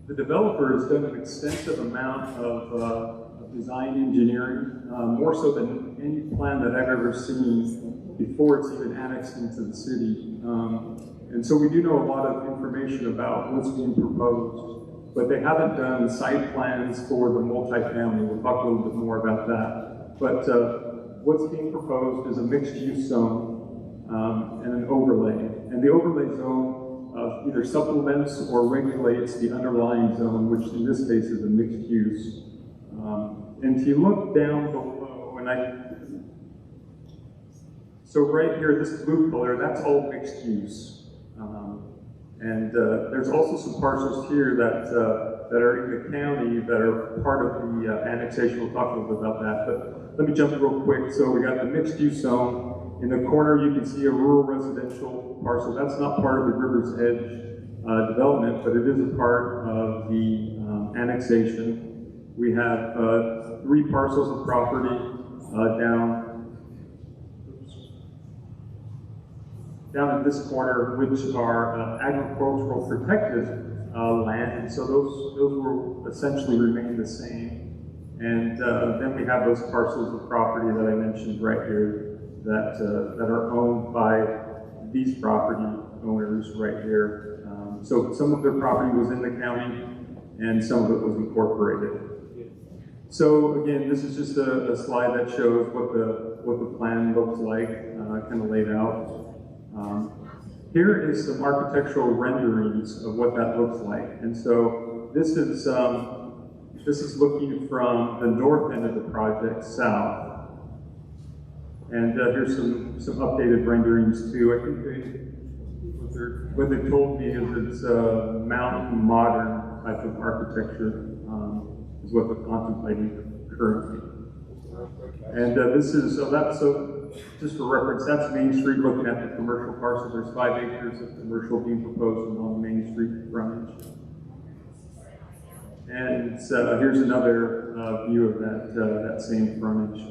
the developer has done an extensive amount of design engineering, more so than any plan that I've ever seen before it's even annexed into the city. And so we do know a lot of information about what's being proposed, but they haven't done site plans for the multifamily. We'll talk a little bit more about that. But what's being proposed is a mixed-use zone and an overlay. And the overlay zone either supplements or regulates the underlying zone, which in this case is a mixed use. And if you look down below, so right here, this blue color, that's all mixed use. And there's also some parcels here that are in the county that are part of the annexation. We'll talk a little bit about that, but let me jump real quick. So we got the mixed use zone. In the corner, you can see a rural residential parcel. That's not part of the River's Edge development, but it is a part of the annexation. We have 3 parcels of property down in this corner, which are agricultural protected land, and so those will essentially remain the same. And then we have those parcels of property that I mentioned right here that are owned by these property owners right here. So some of their property was in the county, and some of it was incorporated. So again, this is just a slide that shows what the plan looks like, kind of laid out. Here is some architectural renderings of what that looks like. And so this is looking from the north end of the project south. And here's some updated renderings too. I think what they told me is it's mountain modern type of architecture is what they're contemplating currently. And this is, so just for reference, that's Main Street looking at the commercial parcel. There's 5 acres of commercial being proposed along the Main Street frontage. And here's another view of that same frontage.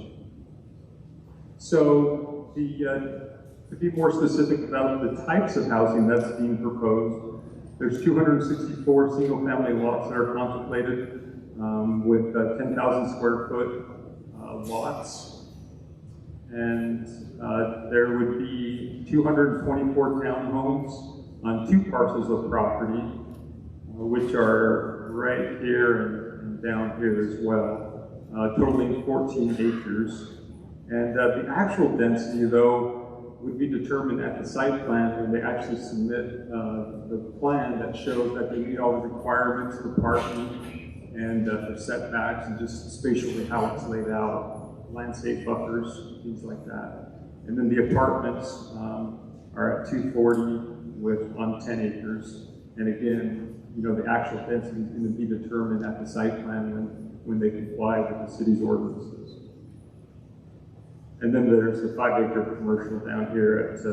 So to be more specific about the types of housing that's being proposed, there's 264 single-family lots that are contemplated with 10,000 square foot lots. And there would be 224 townhomes on 2 parcels of property, which are right here and down here as well, totaling 14 acres. And the actual density, though, would be determined at the site plan when they actually submit the plan that shows that they meet all the requirements for parking and for setbacks and just spatially how it's laid out, landscape buffers, things like that. And then the apartments are at 240 on 10 acres. And again, the actual density is going to be determined at the site plan when they comply with the city's ordinances. And then there's the 5-acre commercial down here at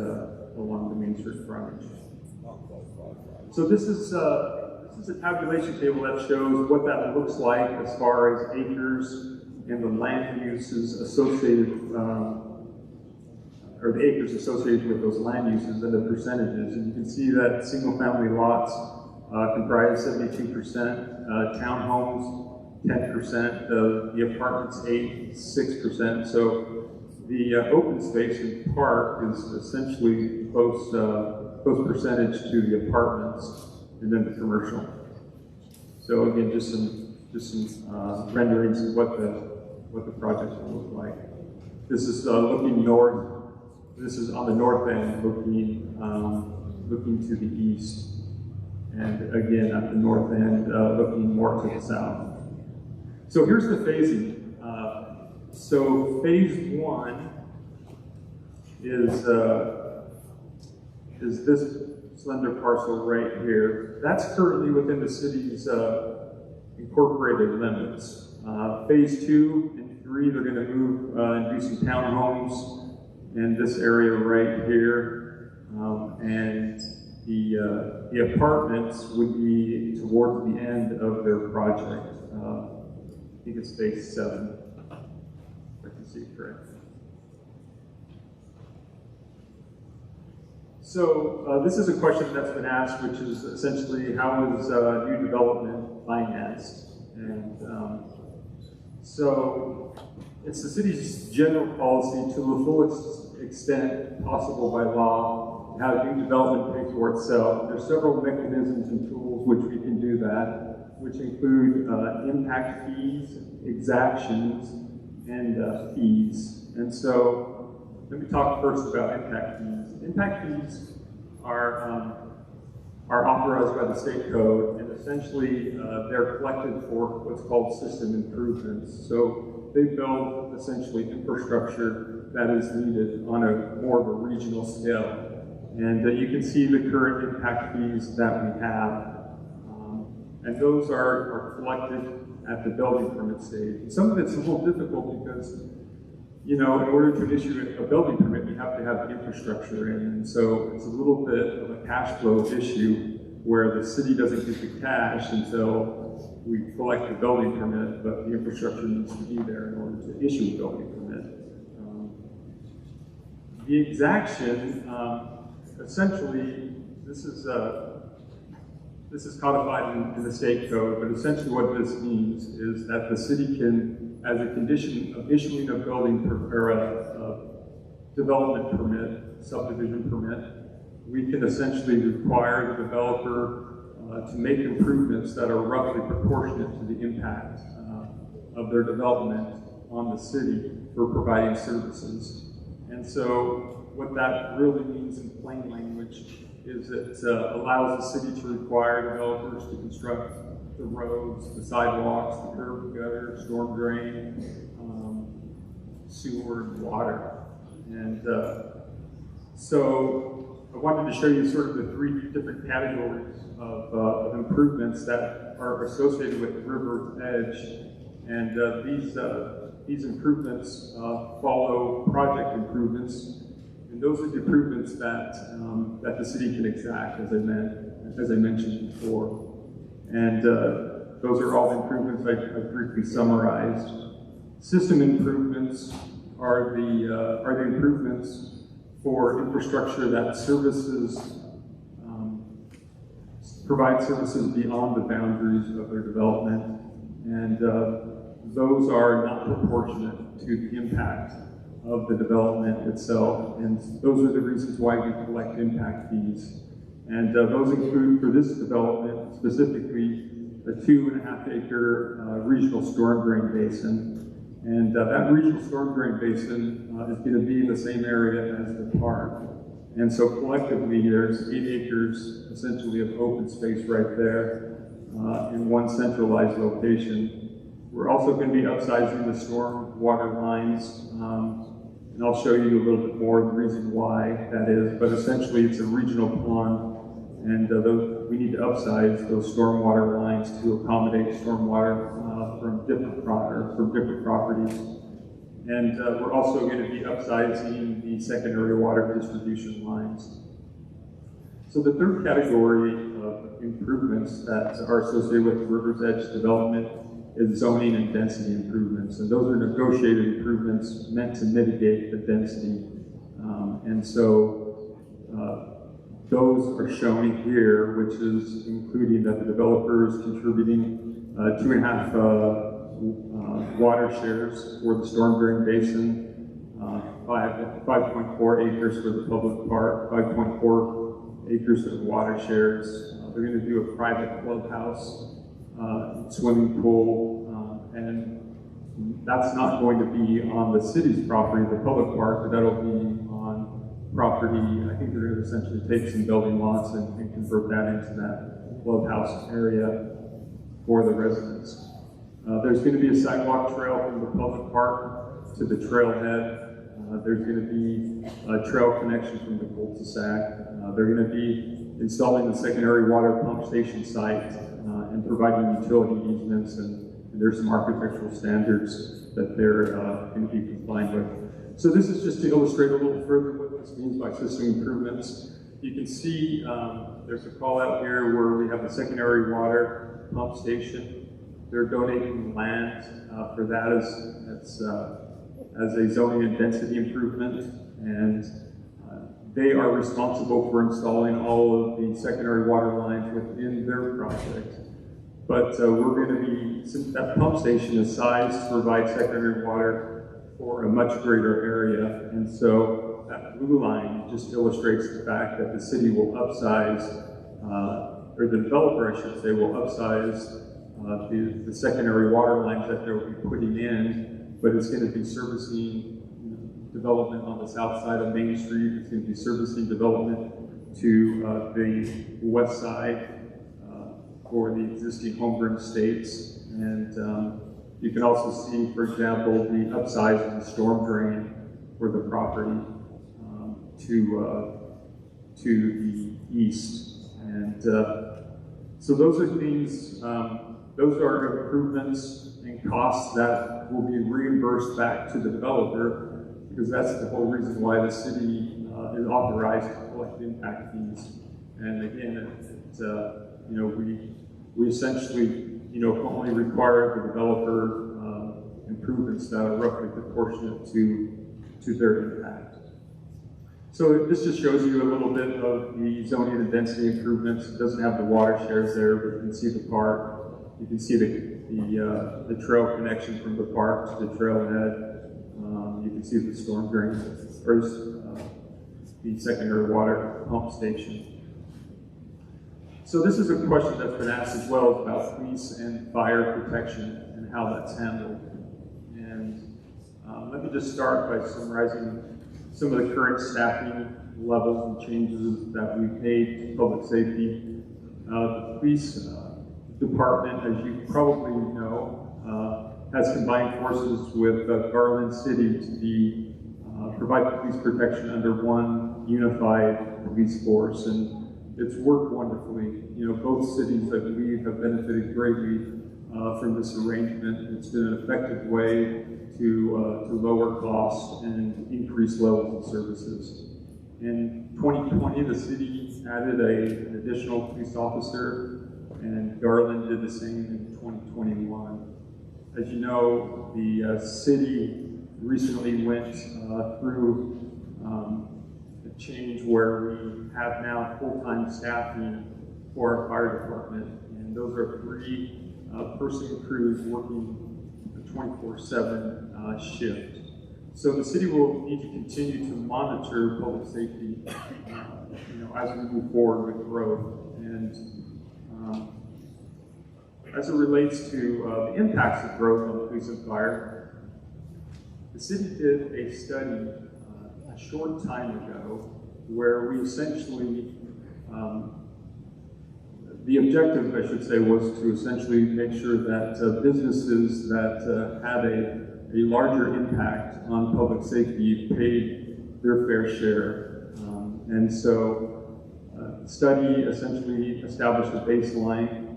along the Main Street frontage. So this is a tabulation table that shows what that looks like as far as acres and the land uses associated, or the acres associated with those land uses and the percentages. And you can see that single-family lots comprise 72%, townhomes 10%, the apartments 6%. So the open space in park is essentially close percentage to the apartments and then the commercial. So again, just some renderings of what the project will look like. This is looking north. This is on the north end, looking to the east. and again at the north end, looking more to the south. So here's the phasing. So phase 1 is this slender parcel right here. That's currently within the city's incorporated limits. Phase 2 and 3, they're going to move and do some townhomes in this area right here, and the apartments would be towards the end of their project. I think it's phase 7, if I can see it correctly. So this is a question that's been asked, which is essentially how is new development financed? And so it's the city's general policy to the fullest extent possible by law to have new development pay for itself. There's several mechanisms and tools which we can do that, which include impact fees, exactions, and fees. And so let me talk first about impact fees. Impact fees are authorized by the state code, and essentially they're collected for what's called system improvements. So they build essentially infrastructure that is needed on a more of a regional scale. And you can see the current impact fees that we have. And those are collected at the building permit stage. And some of it's a little difficult because, you know, in order to issue a building permit, you have to have the infrastructure in. And so it's a little bit of a cash flow issue where the city doesn't get the cash until we collect the building permit, but the infrastructure needs to be there in order to issue a building permit. The exaction, essentially, this is codified in the state code, but essentially what this means is that the city can, as a condition of issuing a building or a development permit, subdivision permit, we can essentially require the developer to make improvements that are roughly proportionate to the impact of their development on the city for providing services. And so what that really means in plain language is it allows the city to require developers to construct the roads, the sidewalks, the curb gutter, storm drain, sewer, and water. And so I wanted to show you sort of the 3 different categories of improvements that are associated with the river's edge. And these improvements follow project improvements. And those are the improvements that the city can exact, as I mentioned before. And those are all the improvements I briefly summarized. System improvements are the improvements for infrastructure that provide services beyond the boundaries of their development. And those are not proportionate to the impact of the development itself, and those are the reasons why we collect impact fees. And those include, for this development specifically, a 2.5 acre regional storm drain basin. And that regional storm drain basin is going to be in the same area as the park. And so collectively, there's 8 acres essentially of open space right there in one centralized location. We're also going to be upsizing the storm water lines. And I'll show you a little bit more of the reason why that is, but essentially it's a regional pond, and we need to upsize those stormwater lines to accommodate stormwater from different properties. And we're also going to be upsizing the secondary water distribution lines. So the third category of improvements that are associated with River's Edge development is zoning and density improvements. And those are negotiated improvements meant to mitigate the density. And so those are shown here, which is including that the developer is contributing 2.5 water shares for the storm drain basin, 5.4 acres for the public park, 5.4 acres of water shares. They're going to do a private clubhouse, swimming pool, and that's not going to be on the city's property, the public park, but that'll be on property. I think they're going to essentially take some building lots and convert that into clubhouse area for the residents. There's going to be a sidewalk trail from the public park to the trailhead. There's going to be a trail connection from the cul-de-sac. They're going to be installing the secondary water pump station site and providing utility easements, and there's some architectural standards that they're going to be compliant with. So this is just to illustrate a little further what this means by system improvements. You can see there's a call out here where we have a secondary water pump station. They're donating land for that as a zoning and density improvement, and they are responsible for installing all of the secondary water lines within their project. But we're going to be, since that pump station is sized to provide secondary water for a much greater area, and so that blue line just illustrates the fact that the city will upsize, or the developer, I should say, will upsize the secondary water lines that they'll be putting in, but it's going to be servicing development on the south side of Main Street. It's going to be servicing development to the west side for the existing Homegrown estates. And you can also see, for example, the upsize of the storm drain for the property to the east. And so those are things, those are improvements and costs that will be reimbursed back to the developer, because that's the whole reason why the city is authorized to collect impact fees. And again, we essentially, only require the developer improvements that are roughly proportionate to their impact. So this just shows you a little bit of the zoning and density improvements. It doesn't have the watersheds there, but you can see the park. You can see the trail connection from the park to the trailhead. You can see the storm drain, the secondary water pump station. So this is a question that's been asked as well about police and fire protection and how that's handled. And let me just start by summarizing some of the current staffing levels and changes that we've made to public safety. The police department, as you probably know, has combined forces with Garland City to provide police protection under one unified police force, and it's worked wonderfully. Both cities, I believe, have benefited greatly from this arrangement. It's been an effective way to lower costs and increase levels of services. In 2020, the city added an additional police officer, and Garland did the same in 2021. As you know, the city recently went through a change where we have now full-time staffing for our fire department, and those are 3-person crews working a 24/7 shift. So the city will need to continue to monitor public safety, as we move forward with growth. And as it relates to the impacts of growth on police and fire, the city did a study a short time ago where we essentially, the objective, I should say, was to essentially make sure that businesses that had a larger impact on public safety paid their fair share. And so the study essentially established a baseline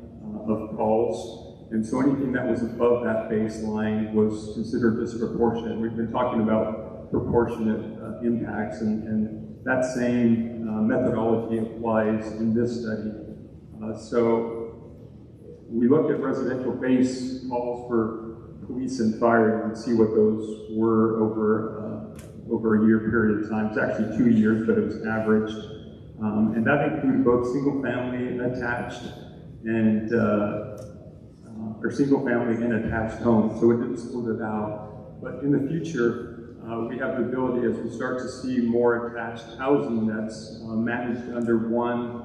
of calls, and so anything that was above that baseline was considered disproportionate. We've been talking about proportionate impacts, and that same methodology applies in this study. So we looked at residential base calls for police and fire, and you can see what those were over a year period of time. It's actually 2 years, but it was averaged. And that included both single family attached and or single family and attached homes, so it didn't split it out. But in the future, we have the ability, as we start to see more attached housing that's managed under one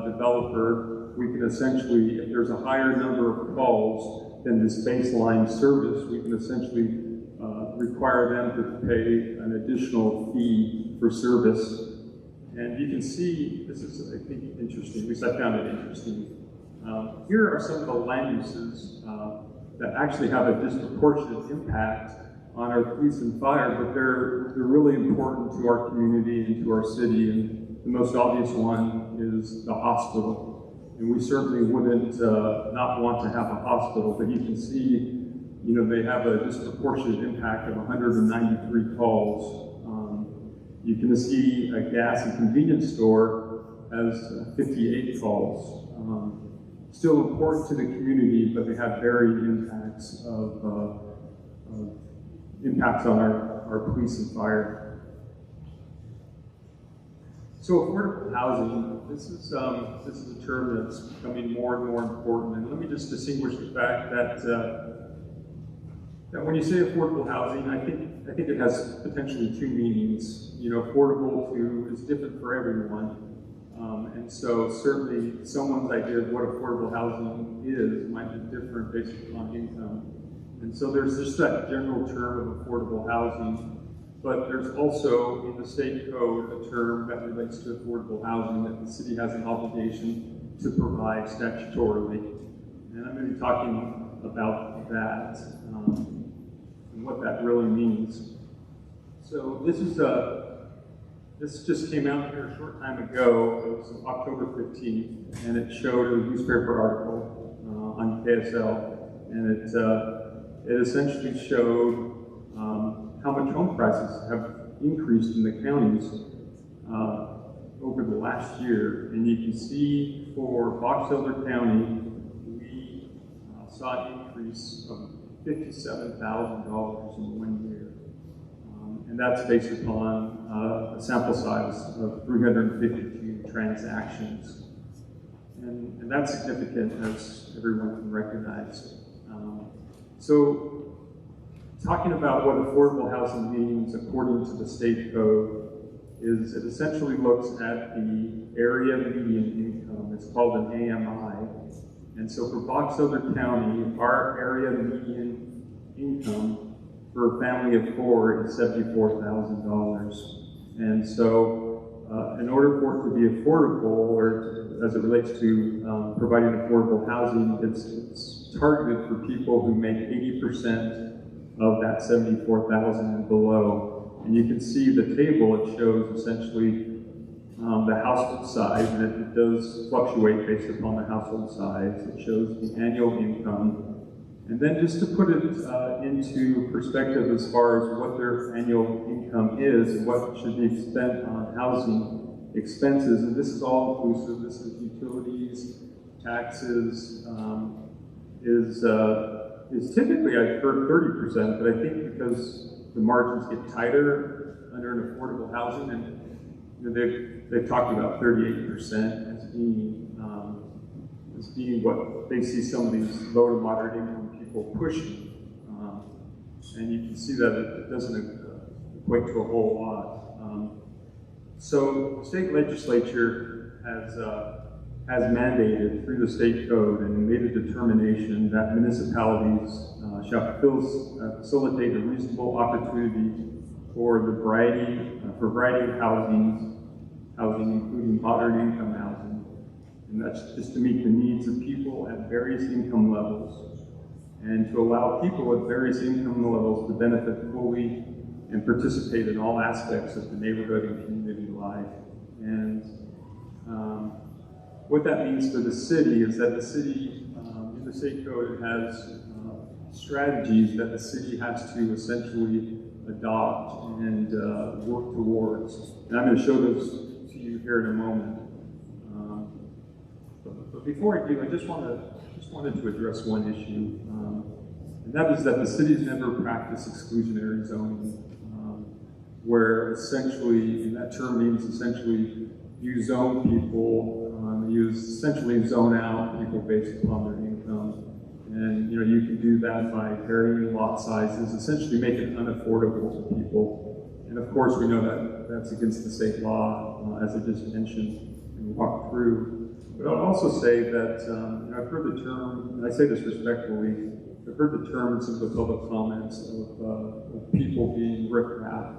developer, we can essentially, if there's a higher number of calls than this baseline service, we can essentially require them to pay an additional fee for service. And you can see, this is, I think, interesting, at least I found it interesting. Here are some of the land uses that actually have a disproportionate impact on our police and fire, but they're really important to our community and to our city. And the most obvious one is the hospital. And we certainly wouldn't not want to have a hospital, but you can see, you know, they have a disproportionate impact of 193 calls. You can see a gas and convenience store has 58 calls. Still important to the community, but they have varied impacts impacts on our police and fire. So affordable housing, this is a term that's becoming more and more important. And let me just distinguish the fact that when you say affordable housing, I think it has potentially two meanings. You know, affordable is different for everyone. And so certainly someone's idea of what affordable housing is might be different based upon income. And so there's just that general term of affordable housing, but there's also in the state code a term that relates to affordable housing that the city has an obligation to provide statutorily. And I'm going to be talking about that and what that really means. So this just came out here a short time ago. It was October 15th, and it showed a newspaper article on KSL, and it essentially showed how much home prices have increased in the counties over the last year. And you can see for Box Elder County, we saw an increase of $57,000 in 1 year. And that's based upon a sample size of 352 transactions. And that's significant, as everyone can recognize. So talking about what affordable housing means according to the state code is it essentially looks at the area median income. It's called an AMI. And so for Box Elder County, our area median income for a family of 4 is $74,000. And so in order for it to be affordable, or as it relates to providing affordable housing, it's targeted for people who make 80% of that $74,000 and below. And you can see the table, it shows essentially the household size, and it does fluctuate based upon the household size. It shows the annual income. And then just to put it into perspective as far as what their annual income is and what should be spent on housing expenses, and this is all inclusive, this is utilities, taxes, is typically, I've heard 30%, but I think because the margins get tighter under an affordable housing, and you know, they've talked about 38% as being what they see some of these low to moderate income people pushing. And you can see that it doesn't equate to a whole lot. So the state legislature has mandated through the state code and made a determination that municipalities shall facilitate a reasonable opportunity for the variety of housing including moderate income housing. And that's just to meet the needs of people at various income levels and to allow people at various income levels to benefit fully and participate in all aspects of the neighborhood and community life. And what that means for the city is that the city, in the state code, has strategies that the city has to essentially adopt and work towards. And I'm going to show those to you here in a moment. But before I do, I just wanted to address one issue, and that is that the city's never practiced exclusionary zoning, where essentially, and that term means essentially you zone people, you essentially zone out people based upon their income. And you know, you can do that by varying lot sizes, essentially make it unaffordable to people. And of course, we know that that's against the state law, as I just mentioned and walked through. But I'll also say that you know, I've heard the term, and I say this respectfully, I've heard the term in some of the public comments of people being riffraff.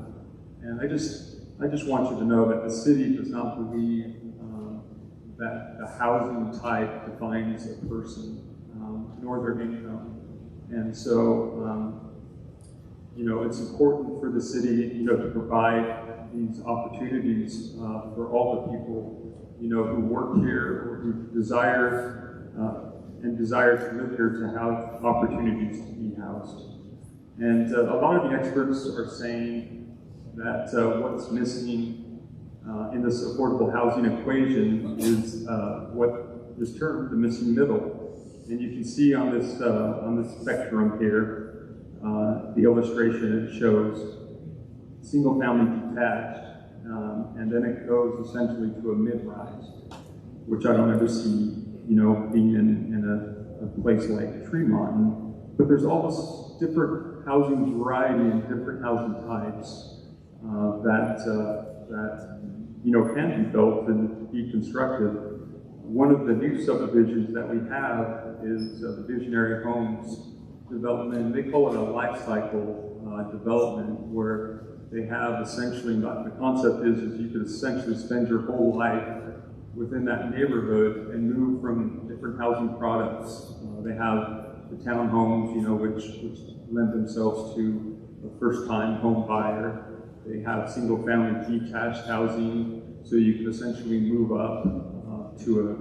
And I just want you to know that the city does not believe that the housing type defines a person, nor their income. And so, you know, it's important for the city, you know, to provide these opportunities for all the people, you know, who work here or who desire to live here to have opportunities to be housed. And a lot of the experts are saying that what's missing in this affordable housing equation is what is termed the missing middle. And you can see on this spectrum here, the illustration, it shows single family detached, and then it goes essentially to a mid-rise, which I don't ever see, you know, being in a place like Tremont. But there's all this different housing variety and different housing types that you know, can be built and be constructed. One of the new subdivisions that we have is the Visionary Homes development. They call it a life cycle development, where they have essentially, the concept is you could essentially spend your whole life within that neighborhood and move from different housing products. They have the townhomes, you know, which lend themselves to a first-time home buyer. They have single-family detached housing, so you can essentially move up to a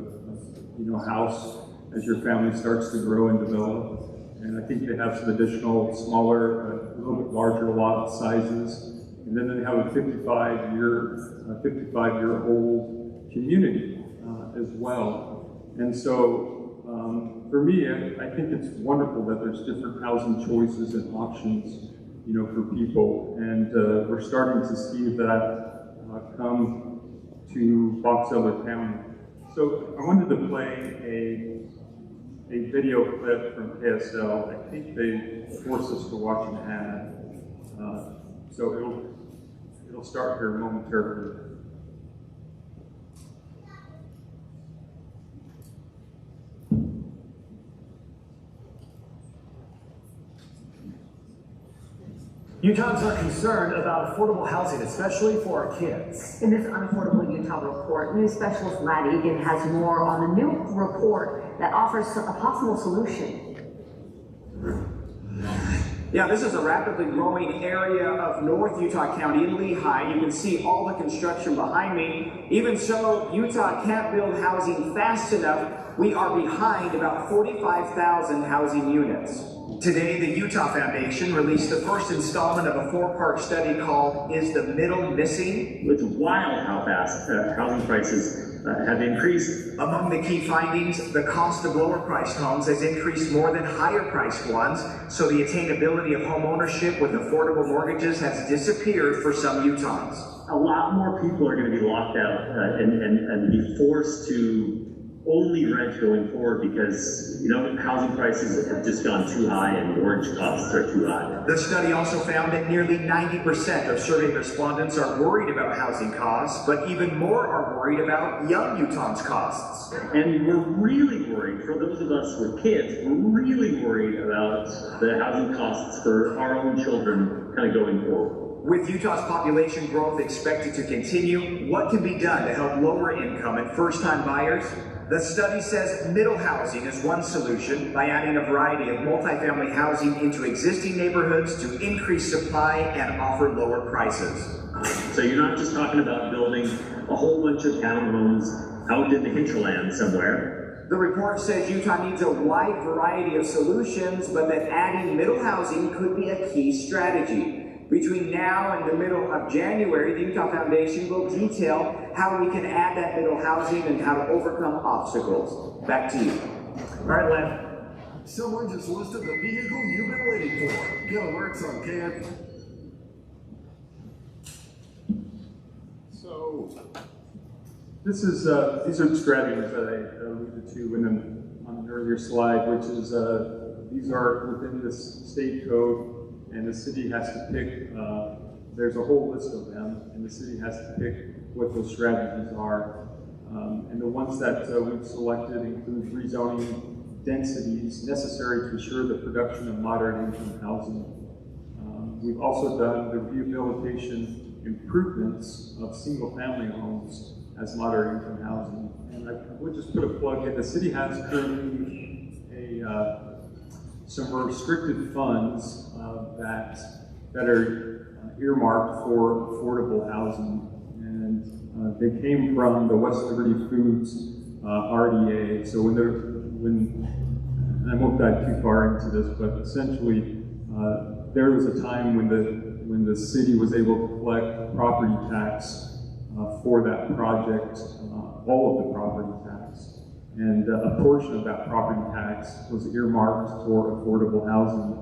house as your family starts to grow and develop. And I think they have some additional smaller, a little bit larger lot sizes. And then they have a 55-year-old community as well. And so for me, I think it's wonderful that there's different housing choices and options, you know, for people. And we're starting to see that come to Box Elder County. So I wanted to play a video clip from KSL. I think they forced us to watch an ad. So it'll start here momentarily. Utahns are concerned about affordable housing, especially for our kids. In this Unaffordable Utah report, news specialist Ladd Egan has more on the new report that offers a possible solution. Yeah, this is a rapidly growing area of North Utah County in Lehigh. You can see all the construction behind me. Even so, Utah can't build housing fast enough. We are behind about 45,000 housing units. Today, the Utah Foundation released the first installment of a four-part study called Is the Middle Missing? It's wild how fast housing prices have increased. Among the key findings, the cost of lower-priced homes has increased more than higher-priced ones, so the attainability of home ownership with affordable mortgages has disappeared for some Utahns. A lot more people are going to be locked out and be forced to only rent going forward because, you know, housing prices have just gone too high and mortgage costs are too high. The study also found that nearly 90% of surveyed respondents are worried about housing costs, but even more are worried about young Utahns' costs. And we're really worried, for those of us with kids, we're really worried about the housing costs for our own children kind of going forward. With Utah's population growth expected to continue, what can be done to help lower income and first-time buyers? The study says middle housing is one solution by adding a variety of multifamily housing into existing neighborhoods to increase supply and offer lower prices. So you're not just talking about building a whole bunch of townhomes out in the hinterland somewhere. The report says Utah needs a wide variety of solutions, but that adding middle housing could be a key strategy. Between now and the middle of January, the Utah Foundation will detail how we can add that middle housing and how to overcome obstacles. Back to you. All right, Len. Someone just listed the vehicle you've been waiting for. Get alerts on CAN. So, this is these are the strategies that I alluded to on an earlier slide, which is these are within this state code. And the city has to pick, there's a whole list of them, and the city has to pick what those strategies are. And the ones that we've selected include rezoning densities necessary to ensure the production of moderate income housing. We've also done the rehabilitation improvements of single family homes as moderate income housing. And I would just put a plug in. The city has currently some restricted funds that are earmarked for affordable housing, and they came from the West Liberty Foods RDA. So and I won't dive too far into this, but essentially there was a time when the city was able to collect property tax for that project, all of the property tax. And a portion of that property tax was earmarked for affordable housing.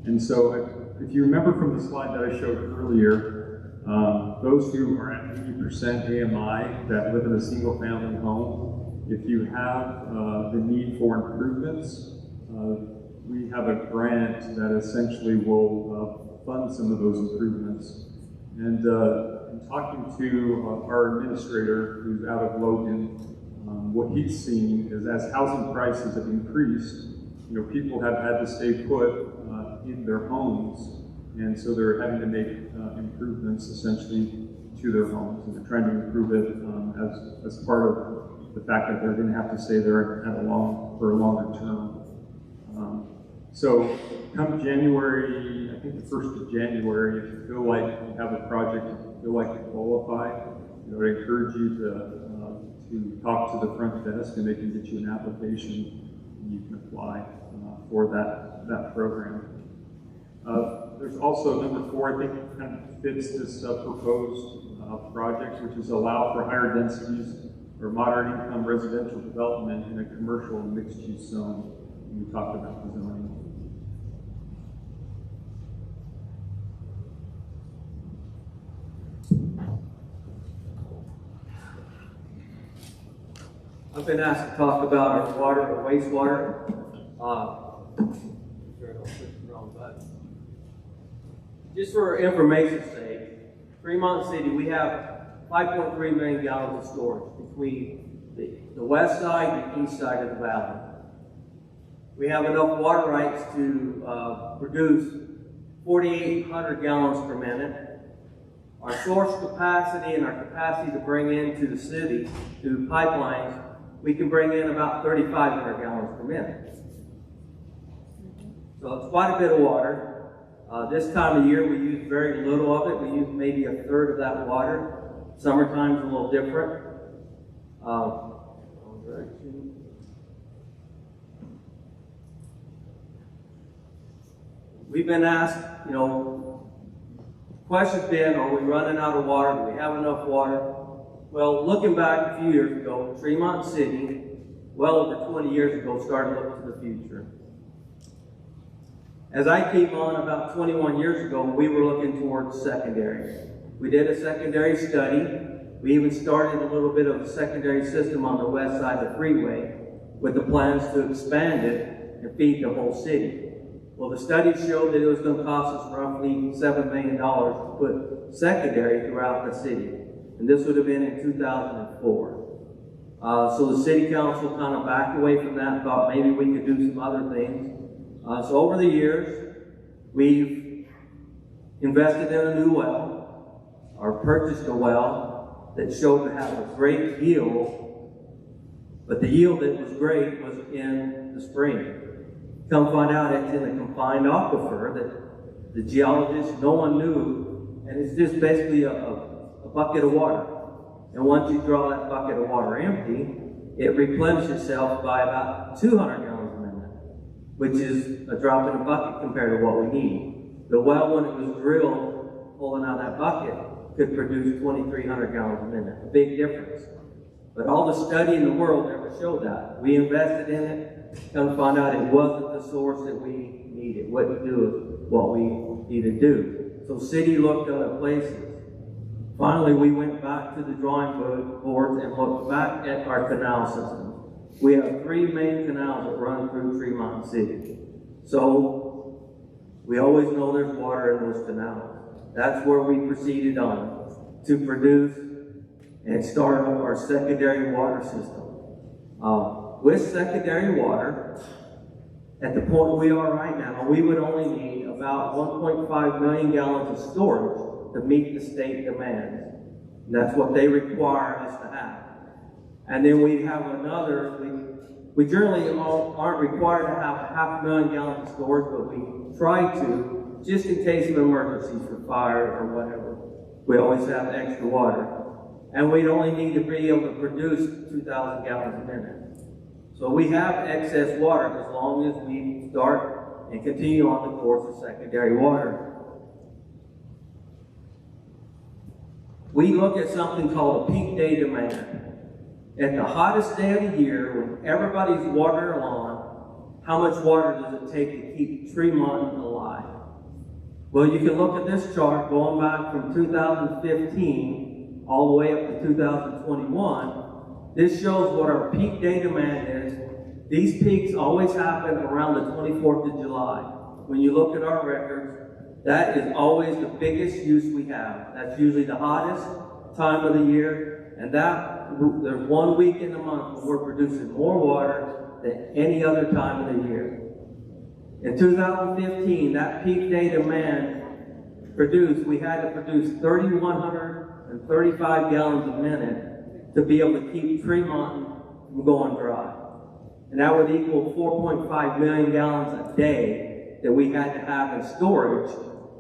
And so if you remember from the slide that I showed earlier, those who are at 80% AMI that live in a single family home, if you have the need for improvements, we have a grant that essentially will fund some of those improvements. And in talking to our administrator, who's out of Logan, what he's seen is as housing prices have increased, people have had to stay put in their homes, and so they're having to make improvements essentially to their homes, and they're trying to improve it as part of the fact that they're going to have to stay there for a longer term. So come January, I think the 1st of January, if you feel like you have a project, if you feel like you qualify, I encourage you to talk to the front desk, and they can get you an application, and you can apply for that program. There's also number 4, I think kind of fits this proposed project, which is allow for higher densities or moderate income residential development in a commercial and mixed use zone. And we talked about the zoning. I've been asked to talk about our water or wastewater. Just for information's sake, Tremont City, we have 5.3 million gallons of storage between the west side and the east side of the valley. We have enough water rights to produce 4,800 gallons per minute. Our source capacity and our capacity to bring into the city through pipelines, we can bring in about 3,500 gallons per minute. So it's quite a bit of water. This time of year we use very little of it. We use maybe a third of that water. Summertime's a little different. We've been asked, question's been, are we running out of water? Do we have enough water? Well, looking back a few years ago, Tremont City, well over 20 years ago, started looking to the future. As I came on about 21 years ago, we were looking towards secondary. We did a secondary study. We even started a little bit of a secondary system on the west side of the freeway with the plans to expand it and feed the whole city. Well, the study showed that it was going to cost us roughly $7 million to put secondary throughout the city. And this would have been in 2004. So the city council kind of backed away from that and thought maybe we could do some other things. So over the years, we've invested in a new well, or purchased a well that showed to have a great yield, but the yield that was great was in the spring. Come find out it's in a confined aquifer that the geologists, no one knew, and it's just basically a bucket of water. And once you draw that bucket of water empty, it replenishes itself by about 200 gallons a minute, which is a drop in a bucket compared to what we need. The well, when it was drilled, pulling out that bucket, could produce 2,300 gallons a minute, a big difference. But all the study in the world never showed that. We invested in it, come find out it wasn't the source that we needed, wouldn't do what we needed to do. So city looked at other places. Finally, we went back to the drawing boards and looked back at our canal system. We have 3 main canals that run through Tremont City. So we always know there's water in those canals. That's where we proceeded on to produce and start up our secondary water system. With secondary water, at the point we are right now, we would only need about 1.5 million gallons of storage to meet the state demands. And that's what they require us to have. And then we have another, we generally aren't required to have 500,000 gallons of storage, but we try to, just in case of emergencies for fire or whatever. We always have extra water. And we'd only need to be able to produce 2,000 gallons a minute. So we have excess water as long as we start and continue on the course of secondary water. We look at something called a peak day demand. At the hottest day of the year, when everybody's watering on, how much water does it take to keep Tremont alive? Well, you can look at this chart going back from 2015 all the way up to 2021. This shows what our peak day demand is. These peaks always happen around the 24th of July. When you look at our records, that is always the biggest use we have. That's usually the hottest time of the year, and there's 1 week in the month when we're producing more water than any other time of the year. In 2015, that peak day demand produced, we had to produce 3,135 gallons a minute to be able to keep Tremont from going dry. And that would equal 4.5 million gallons a day that we had to have in storage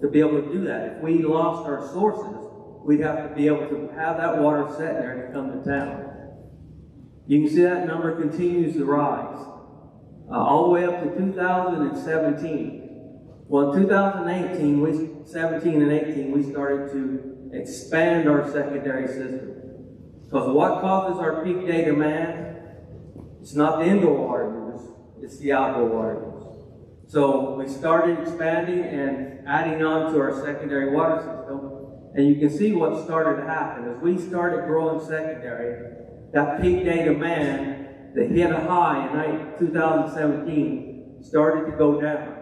to be able to do that. If we lost our sources, we'd have to be able to have that water sitting there to come to town. You can see that number continues to rise, all the way up to 2017. Well, in 2018, 17 and 18, we started to expand our secondary system. Because what causes our peak day demand? It's not the indoor water use, it's the outdoor water use. So we started expanding and adding on to our secondary water system. And you can see what started to happen. As we started growing secondary, that peak day demand that hit a high in 2017 started to go down.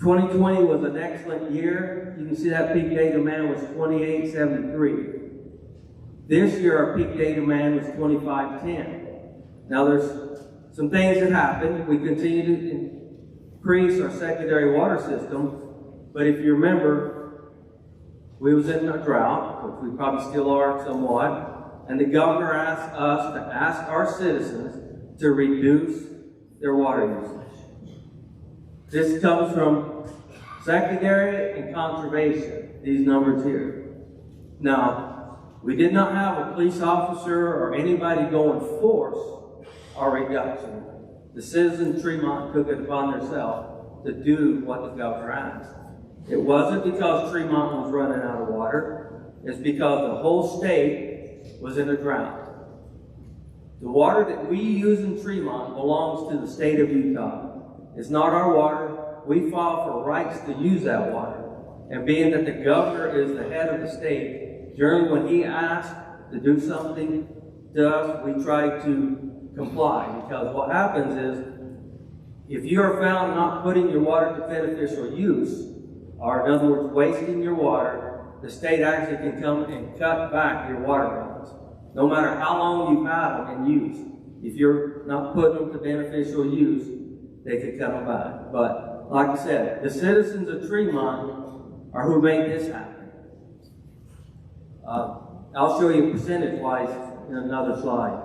2020 was an excellent year. You can see that peak day demand was 2873. This year our peak day demand was 2510. Now there's some things that happened. We continue to increase our secondary water system, but if you remember, we was in a drought, which we probably still are somewhat, and the governor asked us to ask our citizens to reduce their water usage. This comes from secondary and conservation, these numbers here. Now, we did not have a police officer or anybody go and force our reduction. The citizens of Tremont took it upon themselves to do what the governor asked. It wasn't because Tremont was running out of water. It's because the whole state was in a drought. The water that we use in Tremont belongs to the state of Utah. It's not our water. We file for rights to use that water. And being that the governor is the head of the state, generally when he asks to do something to us, we try to comply. Because what happens is, if you are found not putting your water to beneficial use, or in other words, wasting your water, the state actually can come and cut back your water rights. No matter how long you've had them in use. If you're not putting them to beneficial use, they can cut them back. But like I said, the citizens of Tremont are who made this happen. I'll show you percentage-wise in another slide.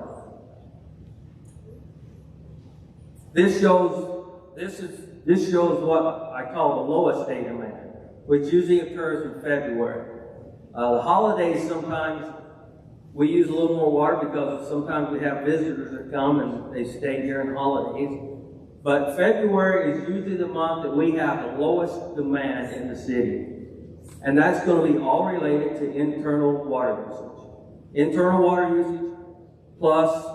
This shows what I call the lowest day demand, which usually occurs in February. The holidays, sometimes we use a little more water because sometimes we have visitors that come and they stay during holidays. But February is usually the month that we have the lowest demand in the city. And that's going to be all related to internal water usage. Internal water usage, plus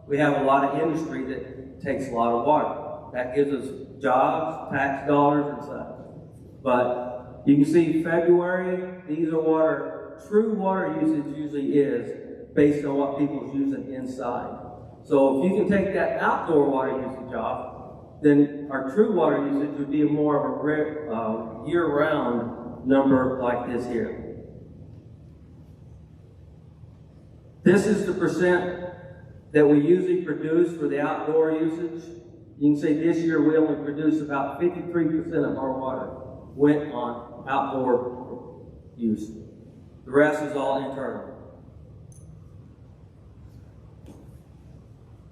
we have a lot of industry that takes a lot of water. That gives us jobs, tax dollars, and such. But you can see February, these are water, true water usage usually is based on what people's using inside. So if you can take that outdoor water usage off, then our true water usage would be more of a year-round number like this here. This is the percent that we usually produce for the outdoor usage. You can see this year we only produced about 53% of our water went on outdoor use. The rest is all internal.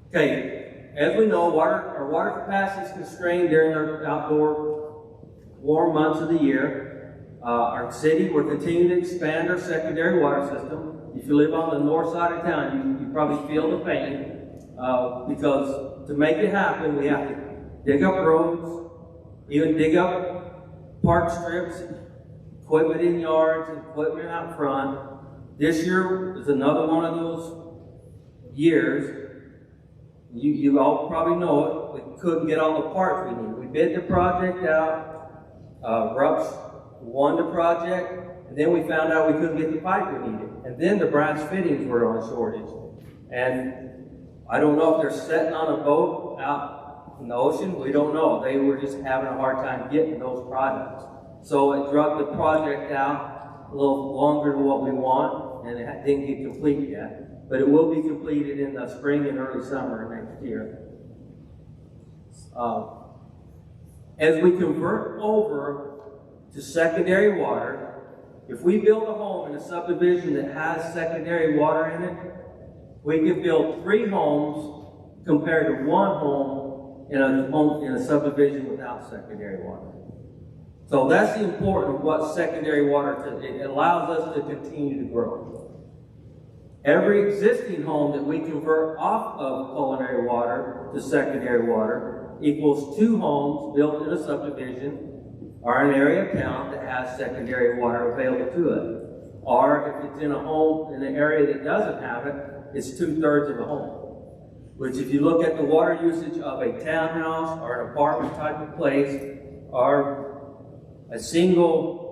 Okay, as we know, our water capacity is constrained during our outdoor warm months of the year. Our city, we're continuing to expand our secondary water system. If you live on the north side of town, you probably feel the pain, because to make it happen, we have to dig up roads, even dig up park strips, equipment in yards, equipment out front. This year is another one of those years. You all probably know it. We couldn't get all the parts we needed. We bid the project out. Rups won the project, and then we found out we couldn't get the pipe we needed. And then the brass fittings were on shortage. And I don't know if they're sitting on a boat out in the ocean. We don't know. They were just having a hard time getting those products. So it drug the project out a little longer than what we want, and it didn't get complete yet. But it will be completed in the spring and early summer next year. As we convert over to secondary water, if we build a home in a subdivision that has secondary water in it, we can build 3 homes compared to 1 home in a subdivision without secondary water. So that's the importance of what secondary water does. It allows us to continue to grow. Every existing home that we convert off of culinary water to secondary water equals 2 homes built in a subdivision or an area of town that has secondary water available to it. Or if it's in a home in an area that doesn't have it, it's 2/3 of a home. Which if you look at the water usage of a townhouse or an apartment type of place or a single,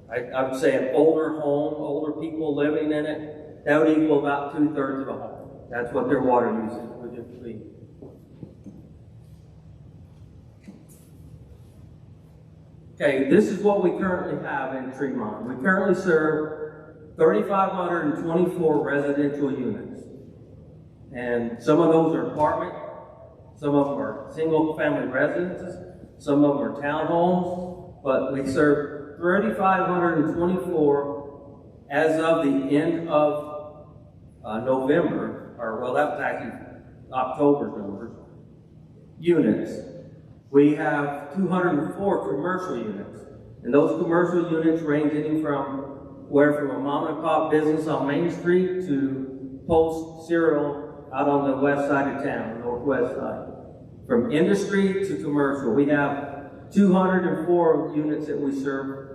I would say an older home, older people living in it, that would equal about 2/3 of a home. That's what their water usage would be. Okay, this is what we currently have in Tremont. We currently serve 3,524 residential units. And some of those are apartment, some of them are single-family residences, some of them are townhomes, but we serve 3,524 as of the end of November, or well, that was actually October's numbers, units. We have 204 commercial units, and those commercial units range from a mom and pop business on Main Street to Post Cereal out on the west side of town, northwest side. From industry to commercial, we have 204 units that we serve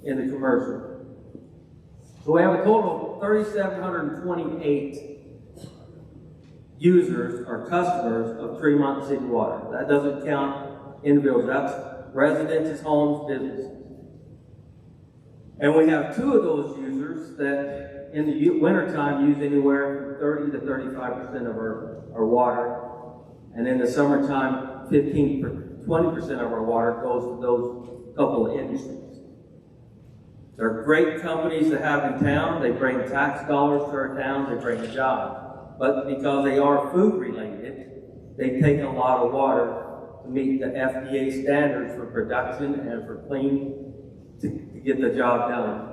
in the commercial. So we have a total of 3,728 users or customers of Tremont City Water. That doesn't count individuals. That's residences, homes, businesses. And we have 2 of those users that in the wintertime use anywhere from 30 to 35% of our water. And in the summertime, 15 to 20% of our water goes to those couple of industries. They're great companies to have in town. They bring tax dollars to our town. They bring a job. But because they are food related, they take a lot of water to meet the FDA standards for production and for clean to get the job done.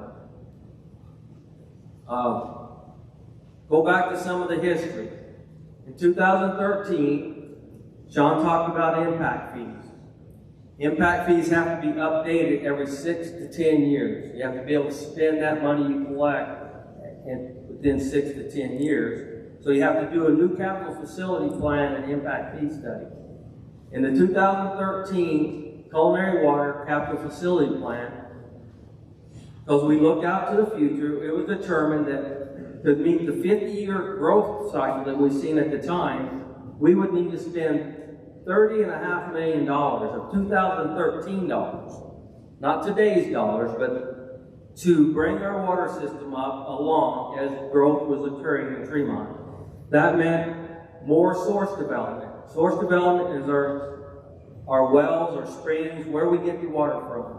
Go back to some of the history. In 2013, Sean talked about impact fees. Impact fees have to be updated every 6 to 10 years. You have to be able to spend that money you collect within 6 to 10 years. So you have to do a new capital facility plan and impact fee study. In the 2013 Culinary Water Capital Facility Plan, because we looked out to the future, it was determined that to meet the 50-year growth cycle that we've seen at the time, we would need to spend $30.5 million of 2013 dollars, not today's dollars, but to bring our water system up along as growth was occurring in Tremont. That meant more source development. Source development is our wells, our springs, where we get the water from.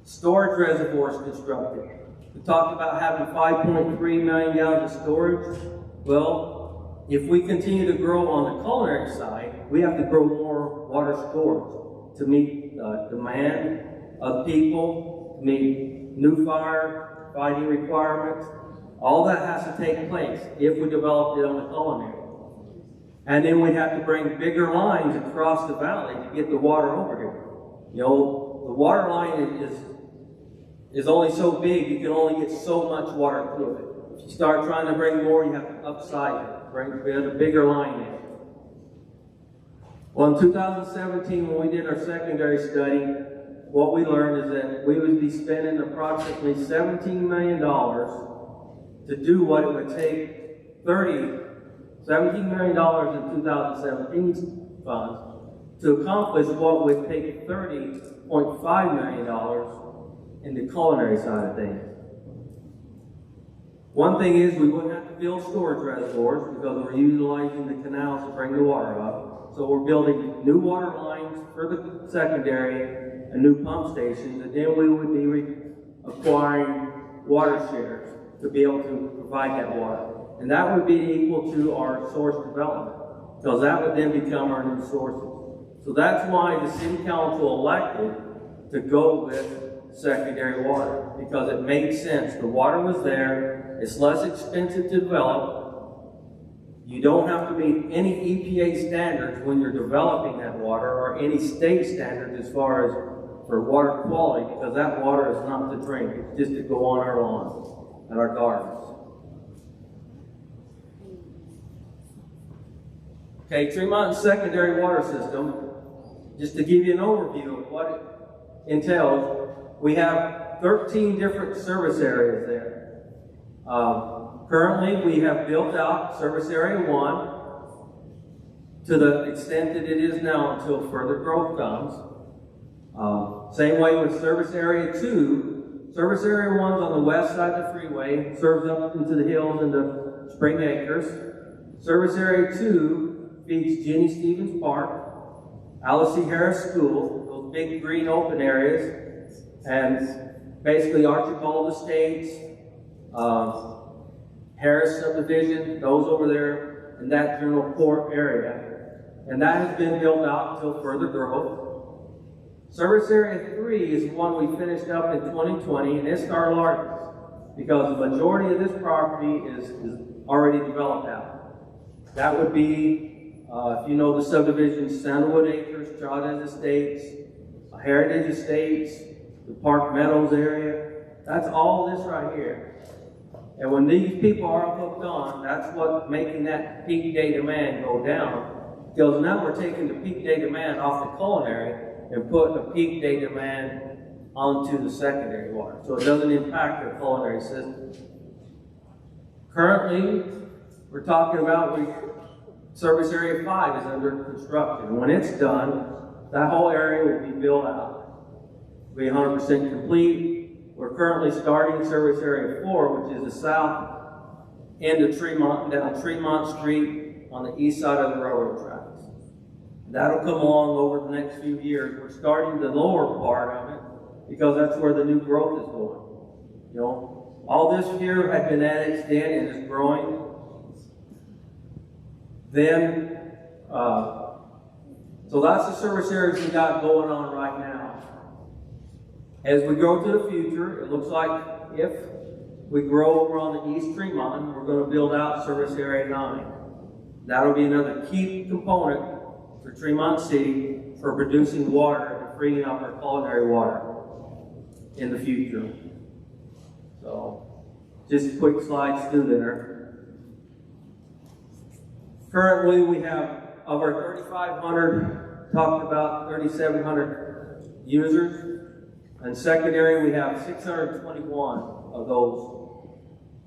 Storage reservoirs constructed. We talked about having 5.3 million gallons of storage. Well, if we continue to grow on the culinary side, we have to grow more water storage to meet the demand of people, need new firefighting requirements. All that has to take place if we developed it on the culinary. And then we have to bring bigger lines across the valley to get the water over here. You know, the water line is only so big, you can only get so much water through it. If you start trying to bring more, you have to upsize it, bring a bigger line in. Well, in 2017, when we did our secondary study, what we learned is that we would be spending approximately $17 million to do what it would take $17 million in 2017 funds to accomplish what would take $30.5 million in the culinary side of things. One thing is we wouldn't have to build storage reservoirs because we're utilizing the canals to bring the water up. So we're building new water lines for the secondary and new pump stations, and then we would be acquiring water shares to be able to provide that water. And that would be equal to our source development, because that would then become our new sources. So that's why the city council elected to go with secondary water, because it made sense. The water was there, it's less expensive to develop. You don't have to meet any EPA standards when you're developing that water, or any state standards as far as for water quality, because that water is not to drink, it's just to go on our lawns and our gardens. Okay, Tremont's secondary water system, just to give you an overview of what it entails, we have 13 different service areas there. Currently, we have built out service area 1 to the extent that it is now until further growth comes. Same way with service area 2. Service area 1 is on the west side of the freeway, serves up into the hills into Spring Acres. Service area 2 feeds Jenny Stevens Park, Alice C. Harris School, those big green open areas, and basically Archibald Estates, Harris Subdivision, those over there in that general core area. And that has been built out until further growth. Service area 3 is the one we finished up in 2020, and it's our largest, because the majority of this property is already developed out. That would be, if you know the subdivisions, Sandalwood Acres, Chavez Estates, Heritage Estates, the Park Meadows area. That's all this right here. And when these people are hooked on, that's what's making that peak day demand go down. Because now we're taking the peak day demand off the culinary and putting the peak day demand onto the secondary water. So it doesn't impact the culinary system. Currently, we're talking about service area 5 is under construction. And when it's done, that whole area will be built out. It'll be 100% complete. We're currently starting service area 4, which is the south end of Tremont, down Tremont Street on the east side of the railroad tracks. That'll come along over the next few years. We're starting the lower part of it because that's where the new growth is going. You know, all this here had been annexed in and is growing. Then, so that's the service areas we got going on right now. As we go to the future, it looks like if we grow over on the East Tremont, we're going to build out service area 9. That'll be another key component for Tremont City for producing water and freeing up our culinary water in the future. So, just quick slides through there. Currently, we have, of our 3,500, talked about 3,700 users. And secondary, we have 621 of those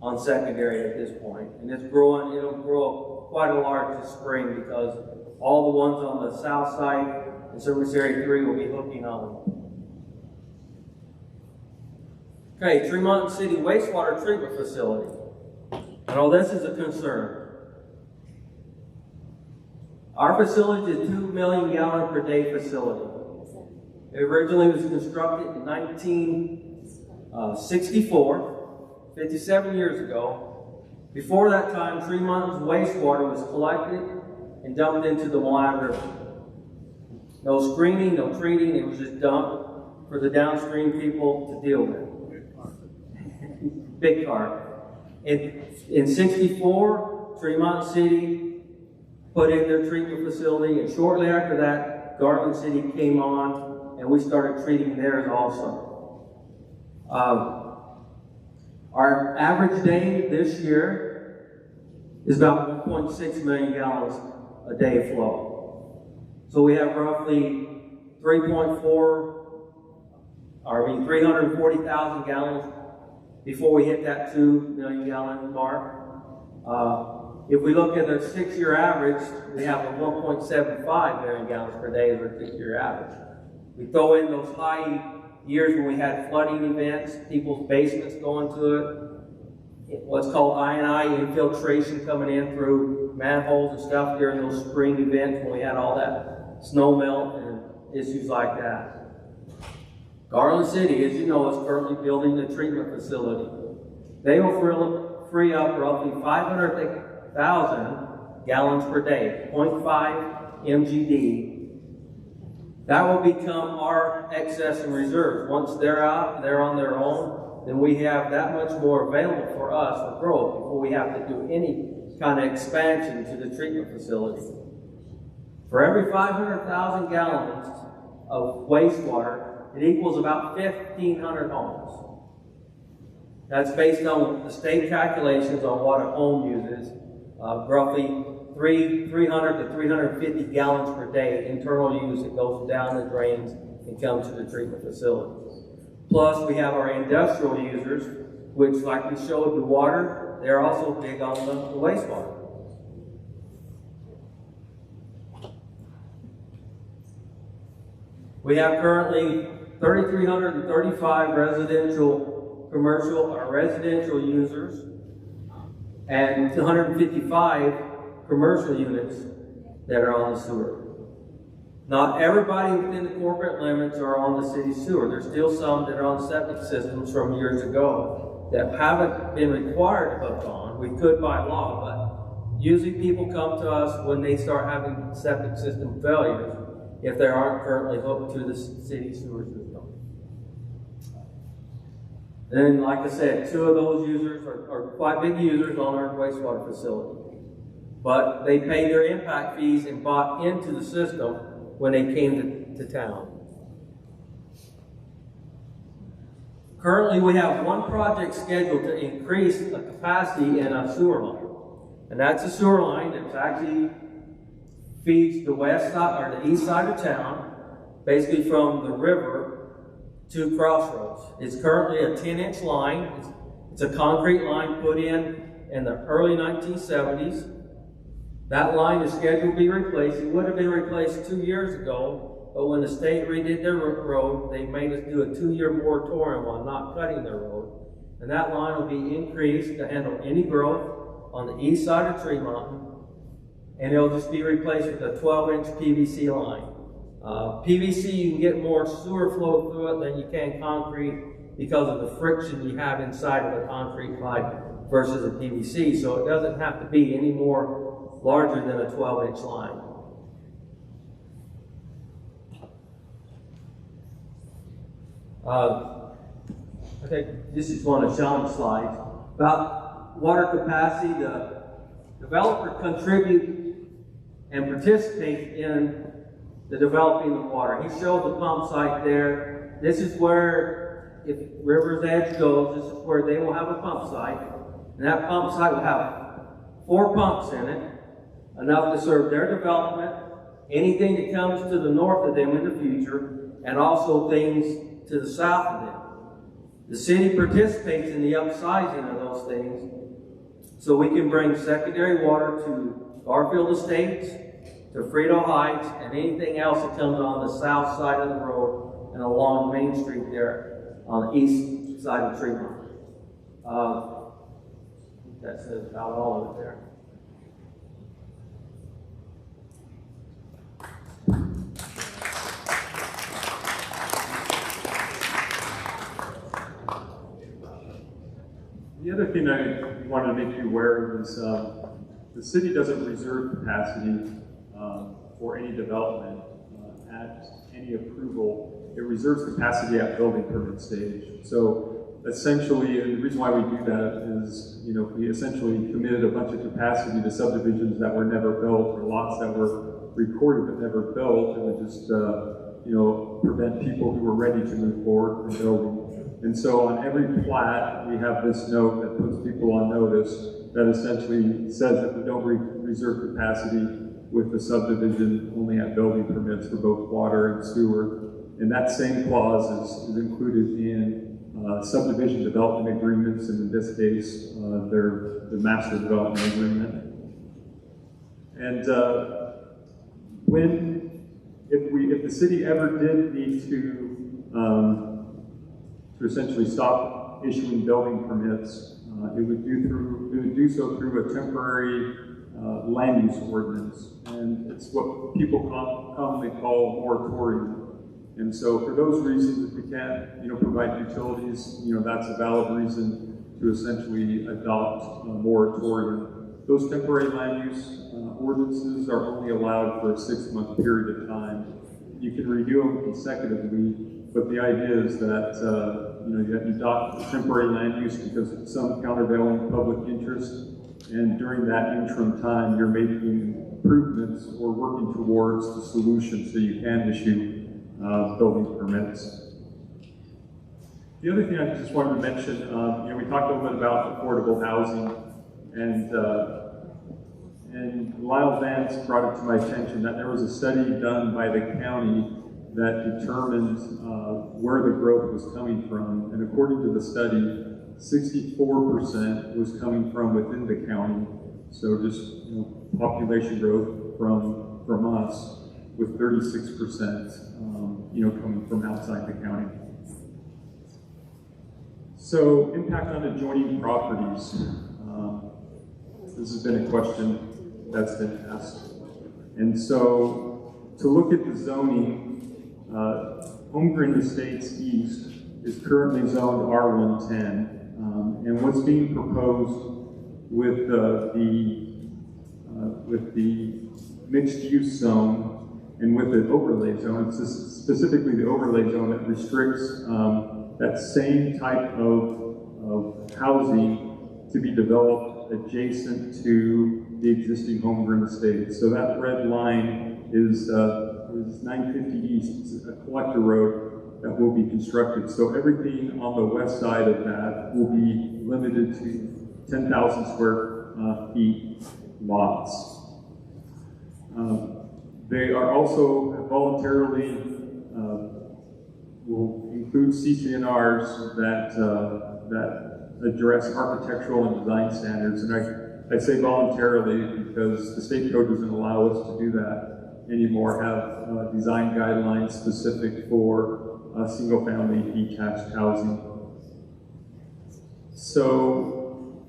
on secondary at this point. And it's growing, it'll grow quite a large this spring because all the ones on the south side in service area 3 will be hooking on. Okay, Tremont City Wastewater Treatment Facility. I know this is a concern. Our facility is a 2 million gallon per day facility. It originally was constructed in 1964, 57 years ago. Before that time, Tremont's wastewater was collected and dumped into the Malaya River. No screening, no treating, it was just dumped. for the downstream people to deal with. Big part. In 64, Tremont City put in their treatment facility, and shortly after that, Garland City came on, and we started treating theirs also. Our average day this year is about 1.6 million gallons a day flow. So we have roughly 340,000 gallons before we hit that 2 million gallon mark. If we look at a 6-year average, we have a 1.75 million gallons per day as our 6-year average. We throw in those high years when we had flooding events, people's basements going to it, what's called I&I infiltration coming in through manholes and stuff during those spring events when we had all that snow melt and issues like that. Garland City, as you know, is currently building the treatment facility. They will free up roughly 500,000 gallons per day, 0.5 MGD. That will become our excess and reserves. Once they're out, they're on their own, then we have that much more available for us for growth before we have to do any kind of expansion to the treatment facility. For every 500,000 gallons of wastewater, it equals about 1,500 homes. That's based on the state calculations on what a home uses, roughly 300 to 350 gallons per day internal use that goes down the drains and comes to the treatment facilities. Plus, we have our industrial users, which, like we showed the water, they're also big on the wastewater. We have currently 3,335 residential users and 255 commercial units that are on the sewer. Not everybody within the corporate limits are on the city sewer. There's still some that are on septic systems from years ago that haven't been required to hook on. We could by law, but usually people come to us when they start having septic system failures if they aren't currently hooked to the city sewer system. And like I said, 2 of those users are quite big users on our wastewater facility. But they paid their impact fees and bought into the system when they came to town. Currently, we have one project scheduled to increase the capacity in a sewer line. And that's a sewer line that actually feeds the west side or the east side of town, basically from the river to Crossroads. It's currently a 10-inch line. It's a concrete line put in the early 1970s. That line is scheduled to be replaced. It would have been replaced 2 years ago, but when the state redid their road, they made us do a 2-year moratorium on not cutting their road. And that line will be increased to handle any growth on the east side of Tremont, and it'll just be replaced with a 12-inch PVC line. PVC, you can get more sewer flow through it than you can concrete because of the friction you have inside of a concrete pipe versus a PVC, so it doesn't have to be any more larger than a 12-inch line. Okay, this is one of Sean's slides. About water capacity, the developer contributes and participates in the developing of water. He showed the pump site there. This is where, if River's Edge goes, this is where they will have a pump site. And that pump site will have 4 pumps in it, enough to serve their development, anything that comes to the north of them in the future, and also things to the south of them. The city participates in the upsizing of those things, so we can bring secondary water to Garfield Estates, to Frito Heights, and anything else that comes on the south side of the road and along Main Street there on the east side of Tremont. That says about all of it there. The other thing I wanted to make you aware of is the city doesn't reserve capacity for any development at any approval it reserves capacity at building permit stage. So essentially, and the reason why we do that is, we essentially committed a bunch of capacity to subdivisions that were never built, or lots that were recorded but never built, and would just, prevent people who were ready to move forward from building. And so on every plat, we have this note that puts people on notice that essentially says that we don't reserve capacity with the subdivision only at building permits for both water and sewer. And that same clause is included in subdivision development agreements, and in this case, the master development agreement. And if the city ever did need to essentially stop issuing building permits, it would do so through a temporary land use ordinance, and it's what people commonly call moratorium. And so for those reasons, if we can't, provide utilities, that's a valid reason to essentially adopt a moratorium. Those temporary land use ordinances are only allowed for a 6-month period of time. You can renew them consecutively, but the idea is that you adopt temporary land use because of some countervailing public interest, and during that interim time, you're making improvements or working towards the solution so you can issue building permits. The other thing I just wanted to mention, we talked a little bit about affordable housing, and Lyle Vance brought it to my attention that there was a study done by the county that determined where the growth was coming from, and according to the study, 64% was coming from within the county, so just population growth from us, with 36% coming from outside the county. So impact on adjoining properties. This has been a question that's been asked, and so to look at the zoning, Holmgren Estates East is currently zoned R110. And what's being proposed with the mixed-use zone and with the overlay zone, it's specifically the overlay zone that restricts that same type of housing to be developed adjacent to the existing Holmgren Estates. So that red line is 950 East. It's a collector road that will be constructed. So everything on the west side of that will be limited to 10,000 square feet lots. They are also voluntarily will include CCNRs that address architectural and design standards. And I say voluntarily because the state code doesn't allow us to do that anymore, have design guidelines specific for single-family detached housing. So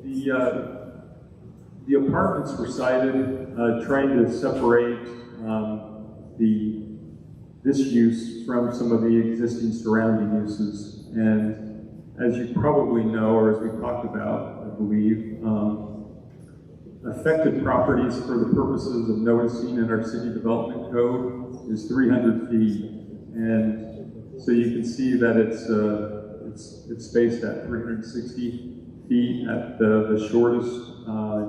the apartments were cited trying to separate this use from some of the existing surrounding uses. And as you probably know, or as we talked about, I believe, affected properties for the purposes of noticing in our city development code is 300 feet. And so you can see that it's spaced at 360 feet at the shortest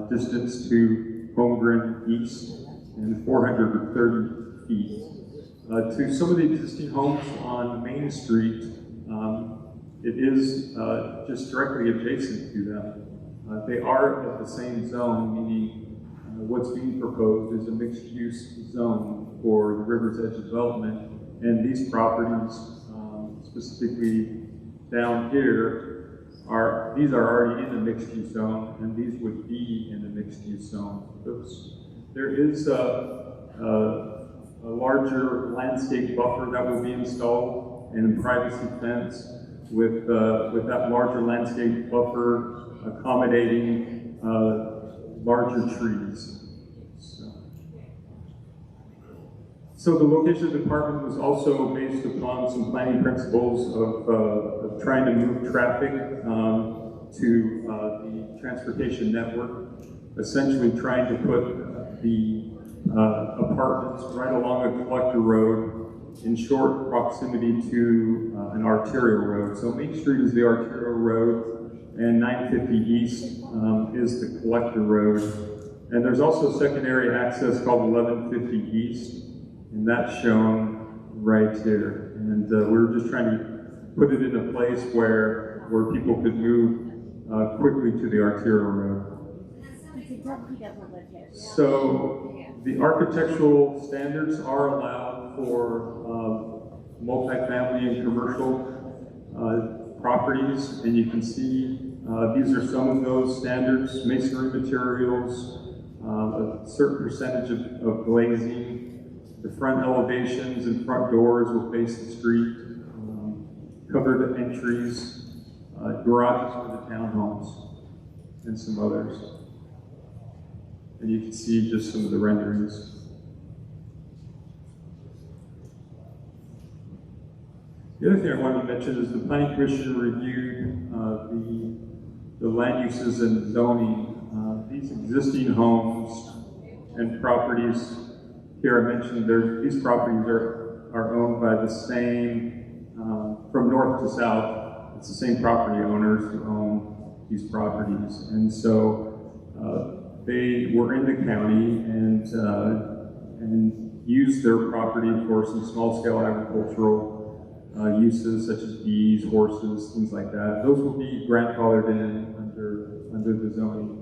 distance to Holmgren East, and 430 feet. To some of the existing homes on Main Street, it is just directly adjacent to them. They are at the same zone, meaning what's being proposed is a mixed-use zone for the River's Edge development. And these properties, specifically down here, these are already in the mixed-use zone, and these would be in the mixed-use zone. There is a larger landscape buffer that will be installed, and a privacy fence with that larger landscape buffer accommodating larger trees. So the location of the department was also based upon some planning principles of trying to move traffic to the transportation network, essentially trying to put the apartments right along a collector road in short proximity to an arterial road. So Main Street is the arterial road, and 950 East is the collector road. And there's also secondary access called 1150 East, and that's shown right here. And we're just trying to put it in a place where people could move quickly to the arterial road. So the architectural standards are allowed for multifamily and commercial properties, and you can see these are some of those standards: masonry materials, a certain percentage of glazing, the front elevations and front doors will face the street, covered entries, garages for the townhomes, and some others. And you can see just some of the renderings. The other thing I wanted to mention is the Planning Commission reviewed the land uses and zoning. These existing homes and properties here I mentioned, these properties are owned by the same, from north to south, it's the same property owners who own these properties. And so they were in the county and used their property for some small-scale agricultural uses such as bees, horses, things like that. Those will be grandfathered in under the zoning.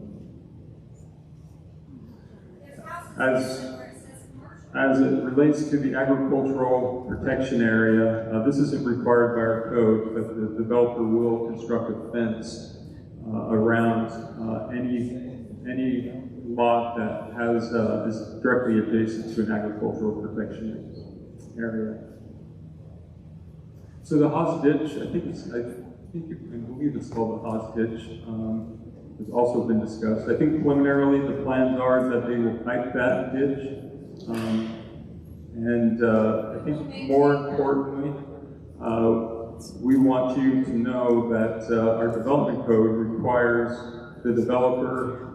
As it relates to the agricultural protection area, this isn't required by our code, but the developer will construct a fence around any lot that is directly adjacent to an agricultural protection area. So the Haas ditch, I believe it's called the Haas ditch, has also been discussed. I think preliminarily the plans are that they will pipe that ditch. I think more importantly, we want you to know that our development code requires the developer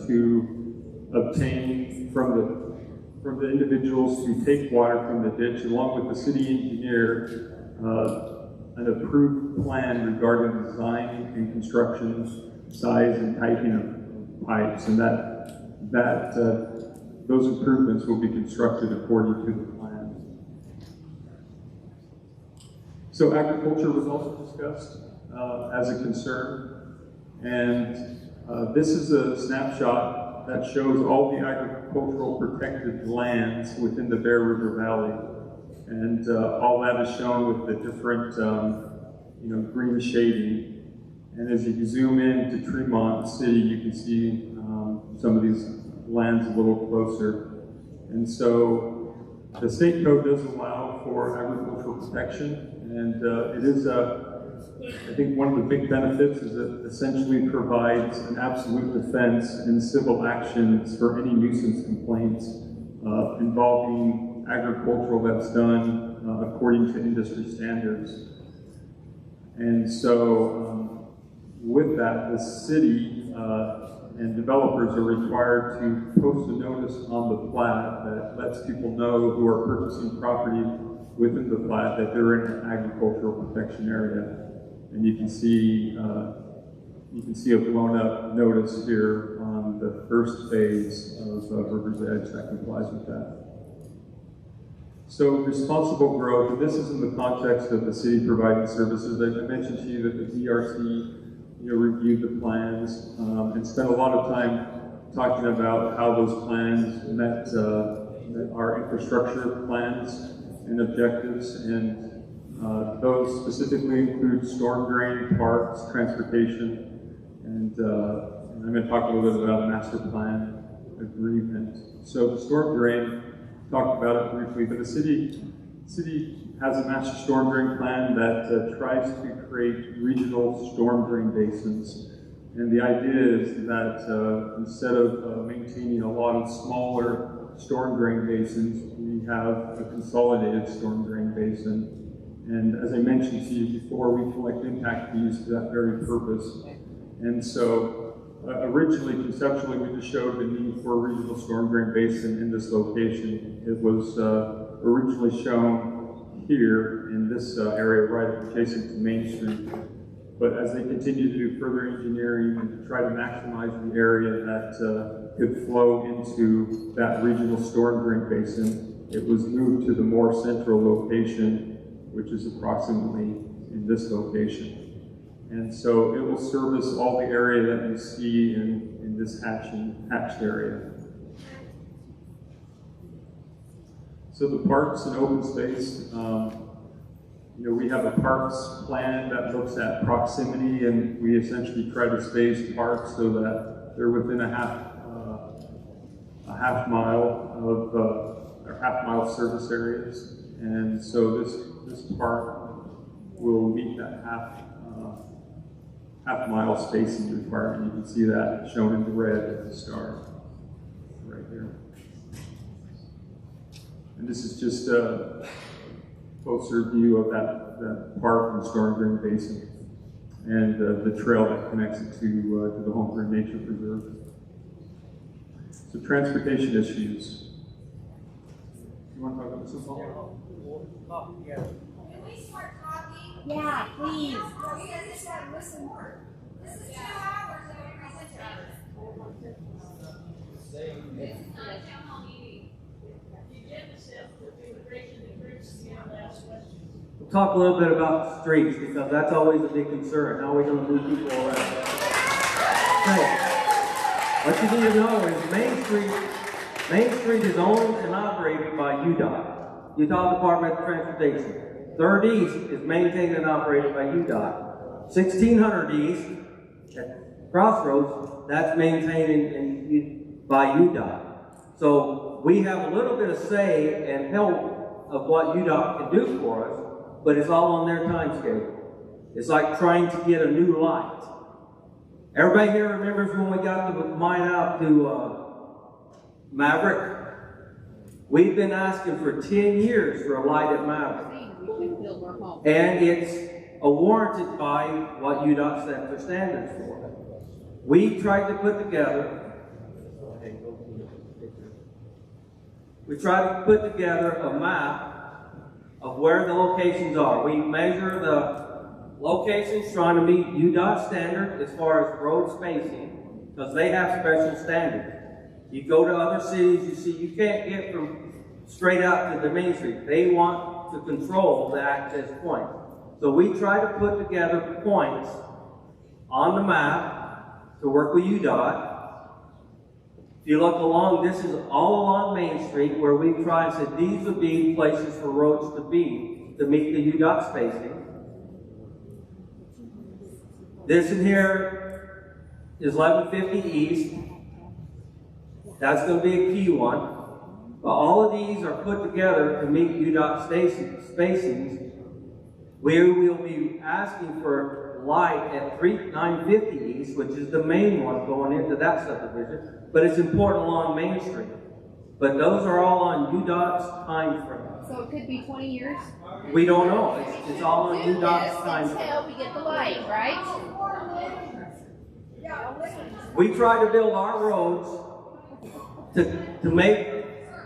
to obtain from the individuals who take water from the ditch, along with the city engineer, an approved plan regarding design and construction, size and piping of pipes, and those improvements will be constructed according to the plan. So agriculture was also discussed as a concern, and this is a snapshot that shows all the agricultural protected lands within the Bear River Valley. And all that is shown with the different green shading. And as you zoom in to Tremont City, you can see some of these lands a little closer. And so the state code does allow for agricultural protection, and it is, I think one of the big benefits is it essentially provides an absolute defense in civil actions for any nuisance complaints involving agricultural that's done according to industry standards. And so with that, the city and developers are required to post a notice on the plat that lets people know who are purchasing property within the plat that they're in an agricultural protection area. And you can see a blown up notice here on the first phase of River's Edge that complies with that. So responsible growth, and this is in the context of the city providing services. I mentioned to you that the DRC reviewed the plans and spent a lot of time talking about how those plans met our infrastructure plans and objectives, and those specifically include storm drain, parks, transportation, and I'm going to talk a little bit about master plan agreement. So the storm drain, talked about it briefly, but the city has a master storm drain plan that tries to create regional storm drain basins. And the idea is that instead of maintaining a lot of smaller storm drain basins, we have a consolidated storm drain basin. And as I mentioned to you before, we collect impact fees for that very purpose. And so originally, conceptually, we just showed the need for a regional storm drain basin in this location. It was originally shown here in this area right adjacent to Main Street. But as they continue to do further engineering and to try to maximize the area that could flow into that regional storm drain basin, it was moved to the more central location, which is approximately in this location. And so it will service all the area that you see in this hatched area. So the parks and open space, we have a parks plan that looks at proximity, and we essentially try to space parks so that they're within a half mile service areas. And so this park will meet that half mile spacing requirement. You can see that shown in the red as a star right here. And this is just a closer view of that park and storm drain basin and the trail that connects it to the Holmgren Nature Preserve. So transportation issues. You want to talk about this one, Paul? Can we start talking? Yeah, please. You guys just gotta listen more. This is 2 hours of a presentation. This is not a town hall meeting. The agenda says that the immigration and groups is the last question. We'll talk a little bit about streets, because that's always a big concern. How are we going to move people around? Okay. What you need to know is Main Street is owned and operated by UDOT, Utah Department of Transportation. 3rd East is maintained and operated by UDOT. 1600 East at Crossroads, that's maintained by UDOT. So we have a little bit of say and help of what UDOT can do for us, but it's all on their time schedule. It's like trying to get a new light. Everybody here remembers when we got the mine out to Maverick? We've been asking for 10 years for a light at Maverick. And it's warranted by what UDOT set their standards for. We tried to put together a map of where the locations are. We measure the locations trying to meet UDOT standard as far as road spacing, because they have special standards. You go to other cities, you see you can't get from straight out to the Main Street. They want to control the access point. So we try to put together points on the map to work with UDOT. If you look along, this is all along Main Street where we try and say these would be places for roads to be to meet the UDOT spacing. This in here is 1150 East. That's going to be a key one. But all of these are put together to meet UDOT spacings. We will be asking for light at 950 East, which is the main one going into that subdivision. But it's important along Main Street. But those are all on UDOT's time frame. So it could be 20 years? We don't know. It's all on UDOT's time frame. Until we get the light, right? We try to build our roads to make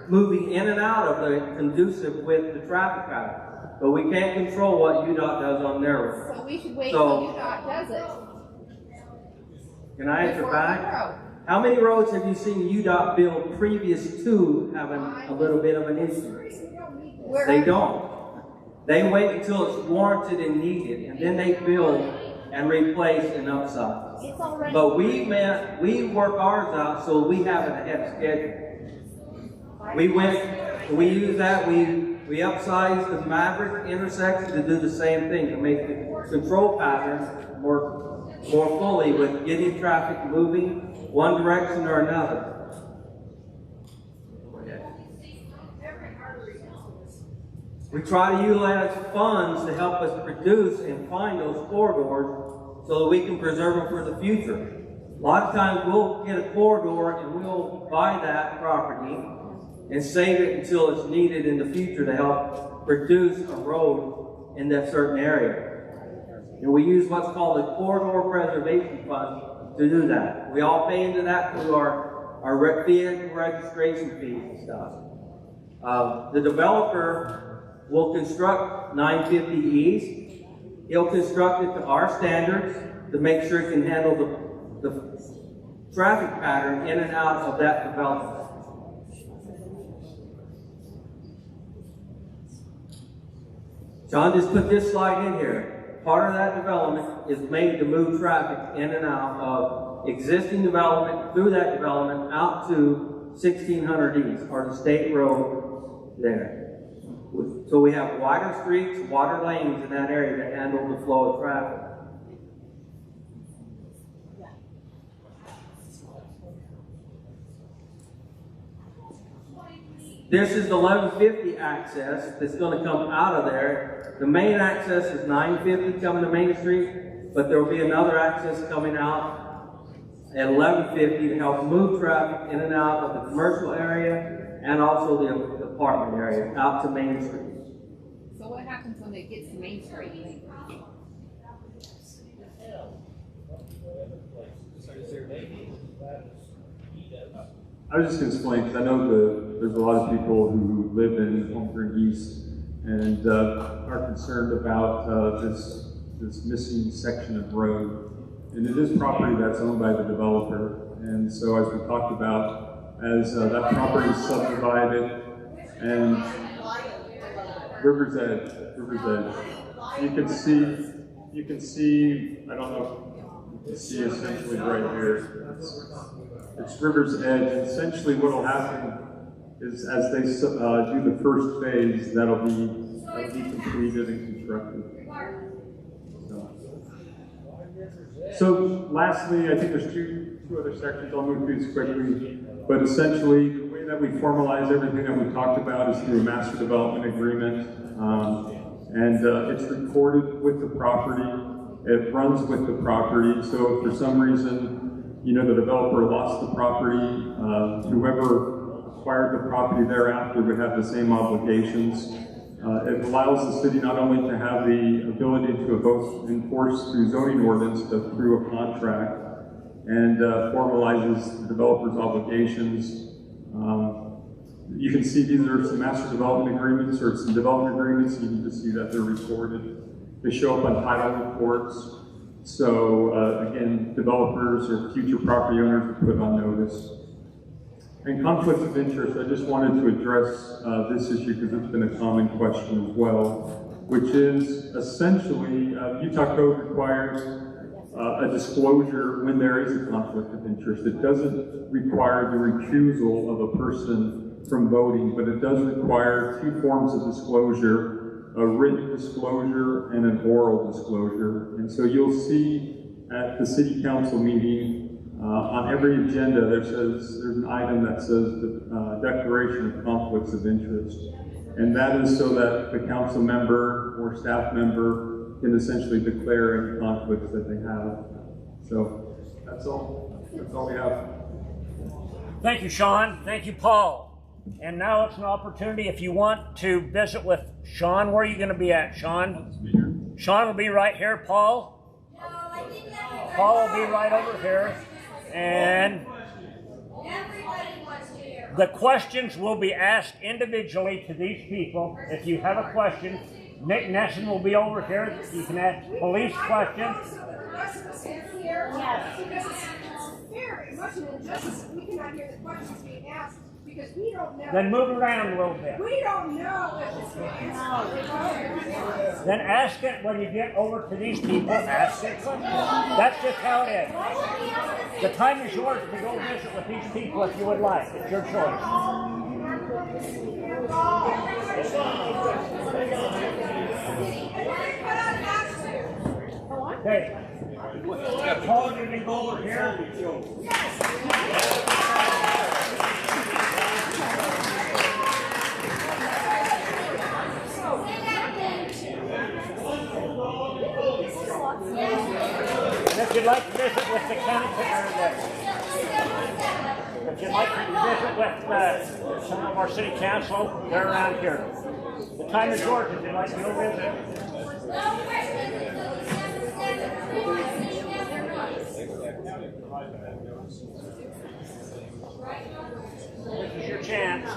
moving in and out of the conducive with the traffic pattern. But we can't control what UDOT does on their roads. So we should wait till UDOT does it. Can I answer back? How many roads have you seen UDOT build previous to having a little bit of an issue? They don't. They wait until it's warranted and needed, and then they build and replace and upsize. But we work ours out so we have it ahead of schedule. We use that, we upsize the Maverick intersection to do the same thing, to make the control patterns more fully with getting traffic moving one direction or another. We try to utilize funds to help us produce and find those corridors so that we can preserve them for the future. A lot of times we'll get a corridor and we'll buy that property and save it until it's needed in the future to help produce a road in that certain area. And we use what's called a corridor preservation fund to do that. We all pay into that through our vehicle registration fees and stuff. The developer will construct 950 East. He'll construct it to our standards to make sure it can handle the traffic pattern in and out of that development. John just put this slide in here. Part of that development is made to move traffic in and out of existing development, through that development, out to 1600 East, or the state road there. So we have wider streets, wider lanes in that area to handle the flow of traffic. This is the 1150 access that's going to come out of there. The main access is 950 coming to Main Street, but there will be another access coming out at 1150 to help move traffic in and out of the commercial area and also the apartment area out to Main Street. So what happens when it gets to Main Street? I was just going to explain, because I know there's a lot of people who live in Holmgren East and are concerned about this missing section of road. And it is property that's owned by the developer. And so as we talked about, as that property is subdivided and River's Edge, you can see, I don't know, you can see essentially right here. It's River's Edge. Essentially what will happen is as they do the first phase, that'll be completed and constructed. So lastly, I think there's two other sections. I'll move through these quickly. But essentially, the way that we formalize everything that we talked about is through a master development agreement. It's recorded with the property. It runs with the property. So if for some reason, the developer lost the property, whoever acquired the property thereafter would have the same obligations. It allows the city not only to have the ability to enforce through zoning ordinance, but through a contract, and formalizes the developer's obligations. You can see these are some master development agreements or some development agreements. You can just see that they're recorded. They show up on title reports. So again, developers or future property owners are put on notice. And conflicts of interest, I just wanted to address this issue because it's been a common question as well, which is essentially Utah Code requires a disclosure when there is a conflict of interest. It doesn't require the recusal of a person from voting, but it does require two forms of disclosure, a written disclosure and an oral disclosure. And so you'll see at the city council meeting, on every agenda, there's an item that says the declaration of conflicts of interest. And that is so that the council member or staff member can essentially declare any conflicts that they have. So that's all we have. Thank you, Sean. Thank you, Paul. And now it's an opportunity if you want to visit with Sean. Where are you going to be at, Sean? Sean will be right here. Paul will be right over here. And the questions will be asked individually to these people. If you have a question, Nick Nesson will be over here. You can ask police questions. We cannot hear the questions being asked because we don't know. Then move around a little bit. We don't know what this is. Then ask it when you get over to these people. Ask it. That's just how it is. The time is yours to go visit with these people if you would like. It's your choice. Okay. Paul, you can go over here. And if you'd like to visit with the county, if you'd like to visit with some of our city council, they're around here. The time is yours if you'd like to go visit. This is your chance.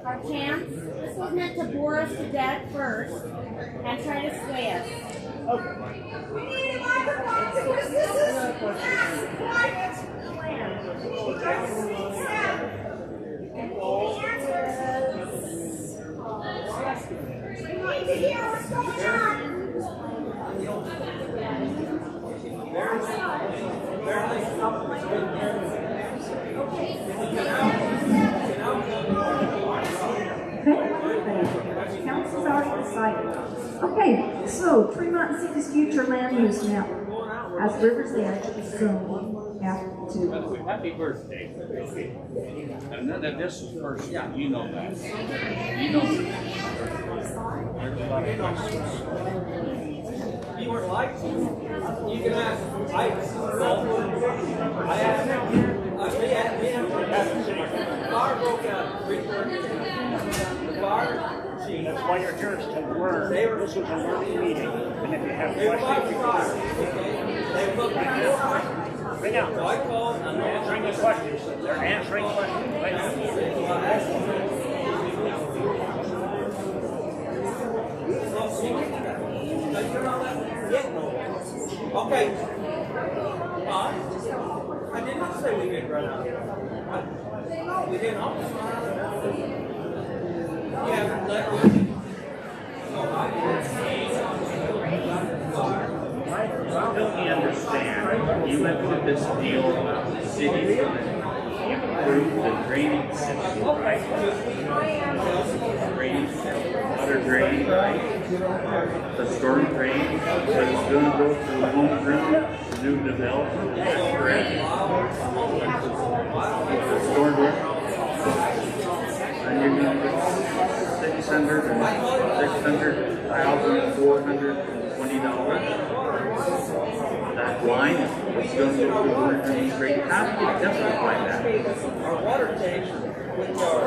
our chance. This was meant to bore us to death first and try to sway us. We need a microphone to assist us. We need to hear what's going on. Council's already decided. Okay, so Tremont City's future land use map as River's Edge Zone F2. Happy birthday. And then this is first, you know that. You know there's a lot of questions. You weren't like you can ask I asked fire broke out. The fire. That's why you're here, is to learn. This is a learning meeting. And if you have questions, right now, I'm answering the questions. They're answering questions right now. Okay. I did not say we did run out. We didn't almost run out. Yeah, let Help me understand, you went through this deal about the city's going to improve the drainage system, right? Drainage, water drain, right? The storm drain, so it's going to go through home room, new development, that's correct? The storm drain, and you're going to get $600,420. That line is going to go to $100 rate. How do you justify that? our water tanks, which are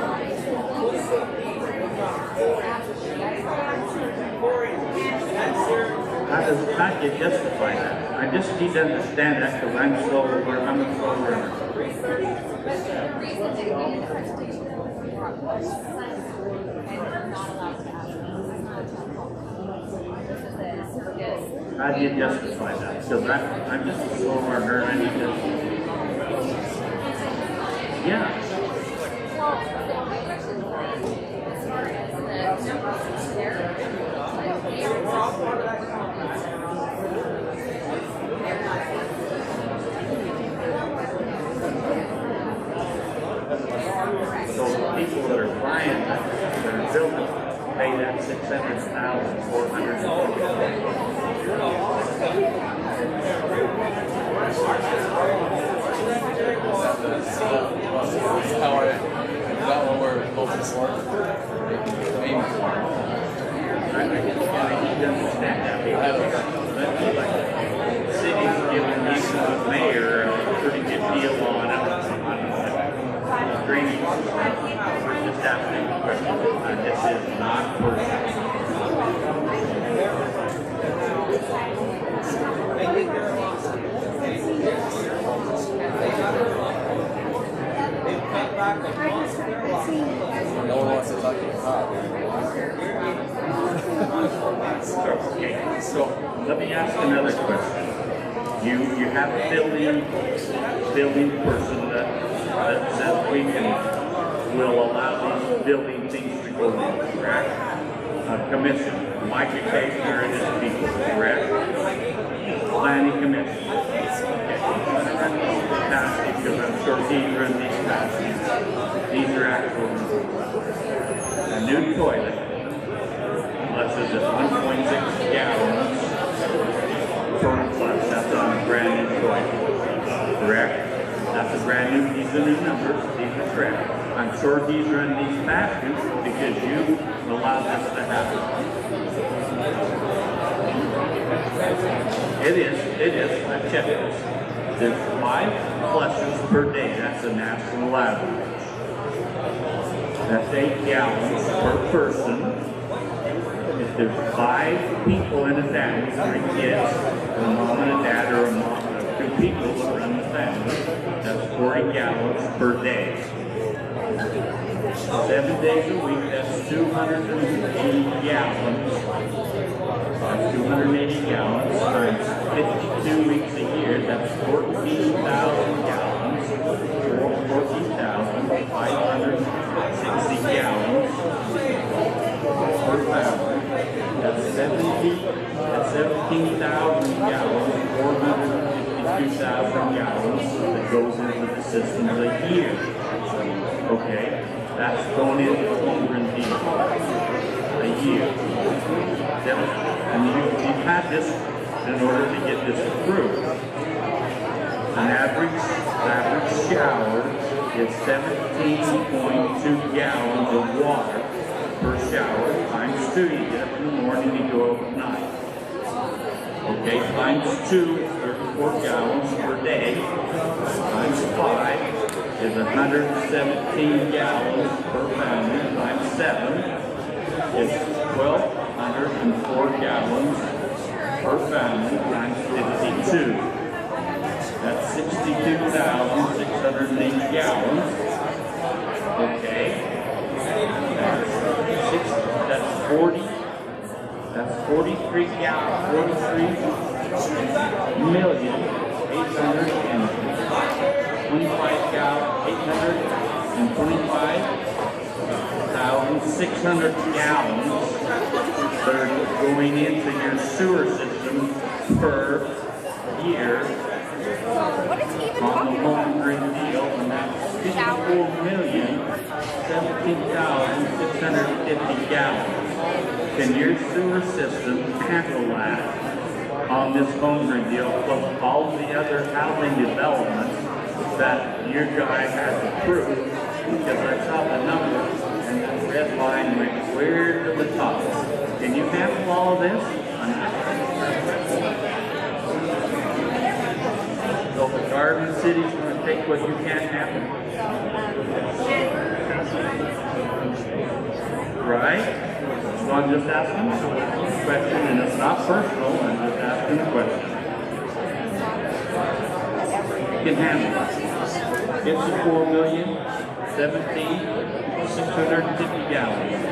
How do you justify that? I just need to understand that because I'm slow learner. How do you justify that? Because I'm just a slow learner and I need to. Yeah. So the people that are buying that are building pay that $600,400. How are you? Is that what we're hoping for? Aiming for? I need to understand that because the city's giving the mayor a pretty good deal on drainage. Just asking a question. This is not personal. No one wants to talk to you. Okay, so let me ask another question. You have a building person that says will allow these building things to go in, correct? Commission, Mike Occasioner and his people, correct? Planning Commission. Because I'm sure he's run these passes. These are actual a new toilet. Unless it's just 1.6 gallons per plus. That's on a brand new toilet. Correct? That's a brand new, these are new numbers, these are correct. I'm sure he's run these passes because you allowed this to happen. It is a checklist. There's 5 flushes per day. That's a national average. That's 8 gallons per person. If there's 5 people in a family, 3 kids, a mom and a dad, or a mom and 2 people that run the family, that's 40 gallons per day. 7 days a week, that's 280 gallons. That's 280 gallons times 52 weeks a year, that's 14,000 gallons, or 14,560 gallons per family. That's 17,000 gallons, 452,000 gallons that goes into the system a year. Okay, that's going into the home deal a year. And you've had this in order to get this approved. An average shower is 17.2 gallons of water per shower, times 2. You get up in the morning, you go up at night. Okay, times 2 is 34 gallons per day, times 5 is 117 gallons per family, times 7 is 1,204 gallons per family, times 52. That's 62,608 gallons. Okay, that's 40. That's 43 gallons, 825,600 gallons that are going into your sewer system per year on the home grid deal, and that's 54,017,650 gallons. Can your sewer system handle that on this home grid deal, plus all the other housing developments that your guy has approved? Because I saw the number and that red line went clear to the top. Can you handle all of this? So the Garden City's going to take what you can't handle. Right? So I'm just asking a question, and it's not personal, I'm just asking a question. You can handle it. It's a 4,017,650 gallons.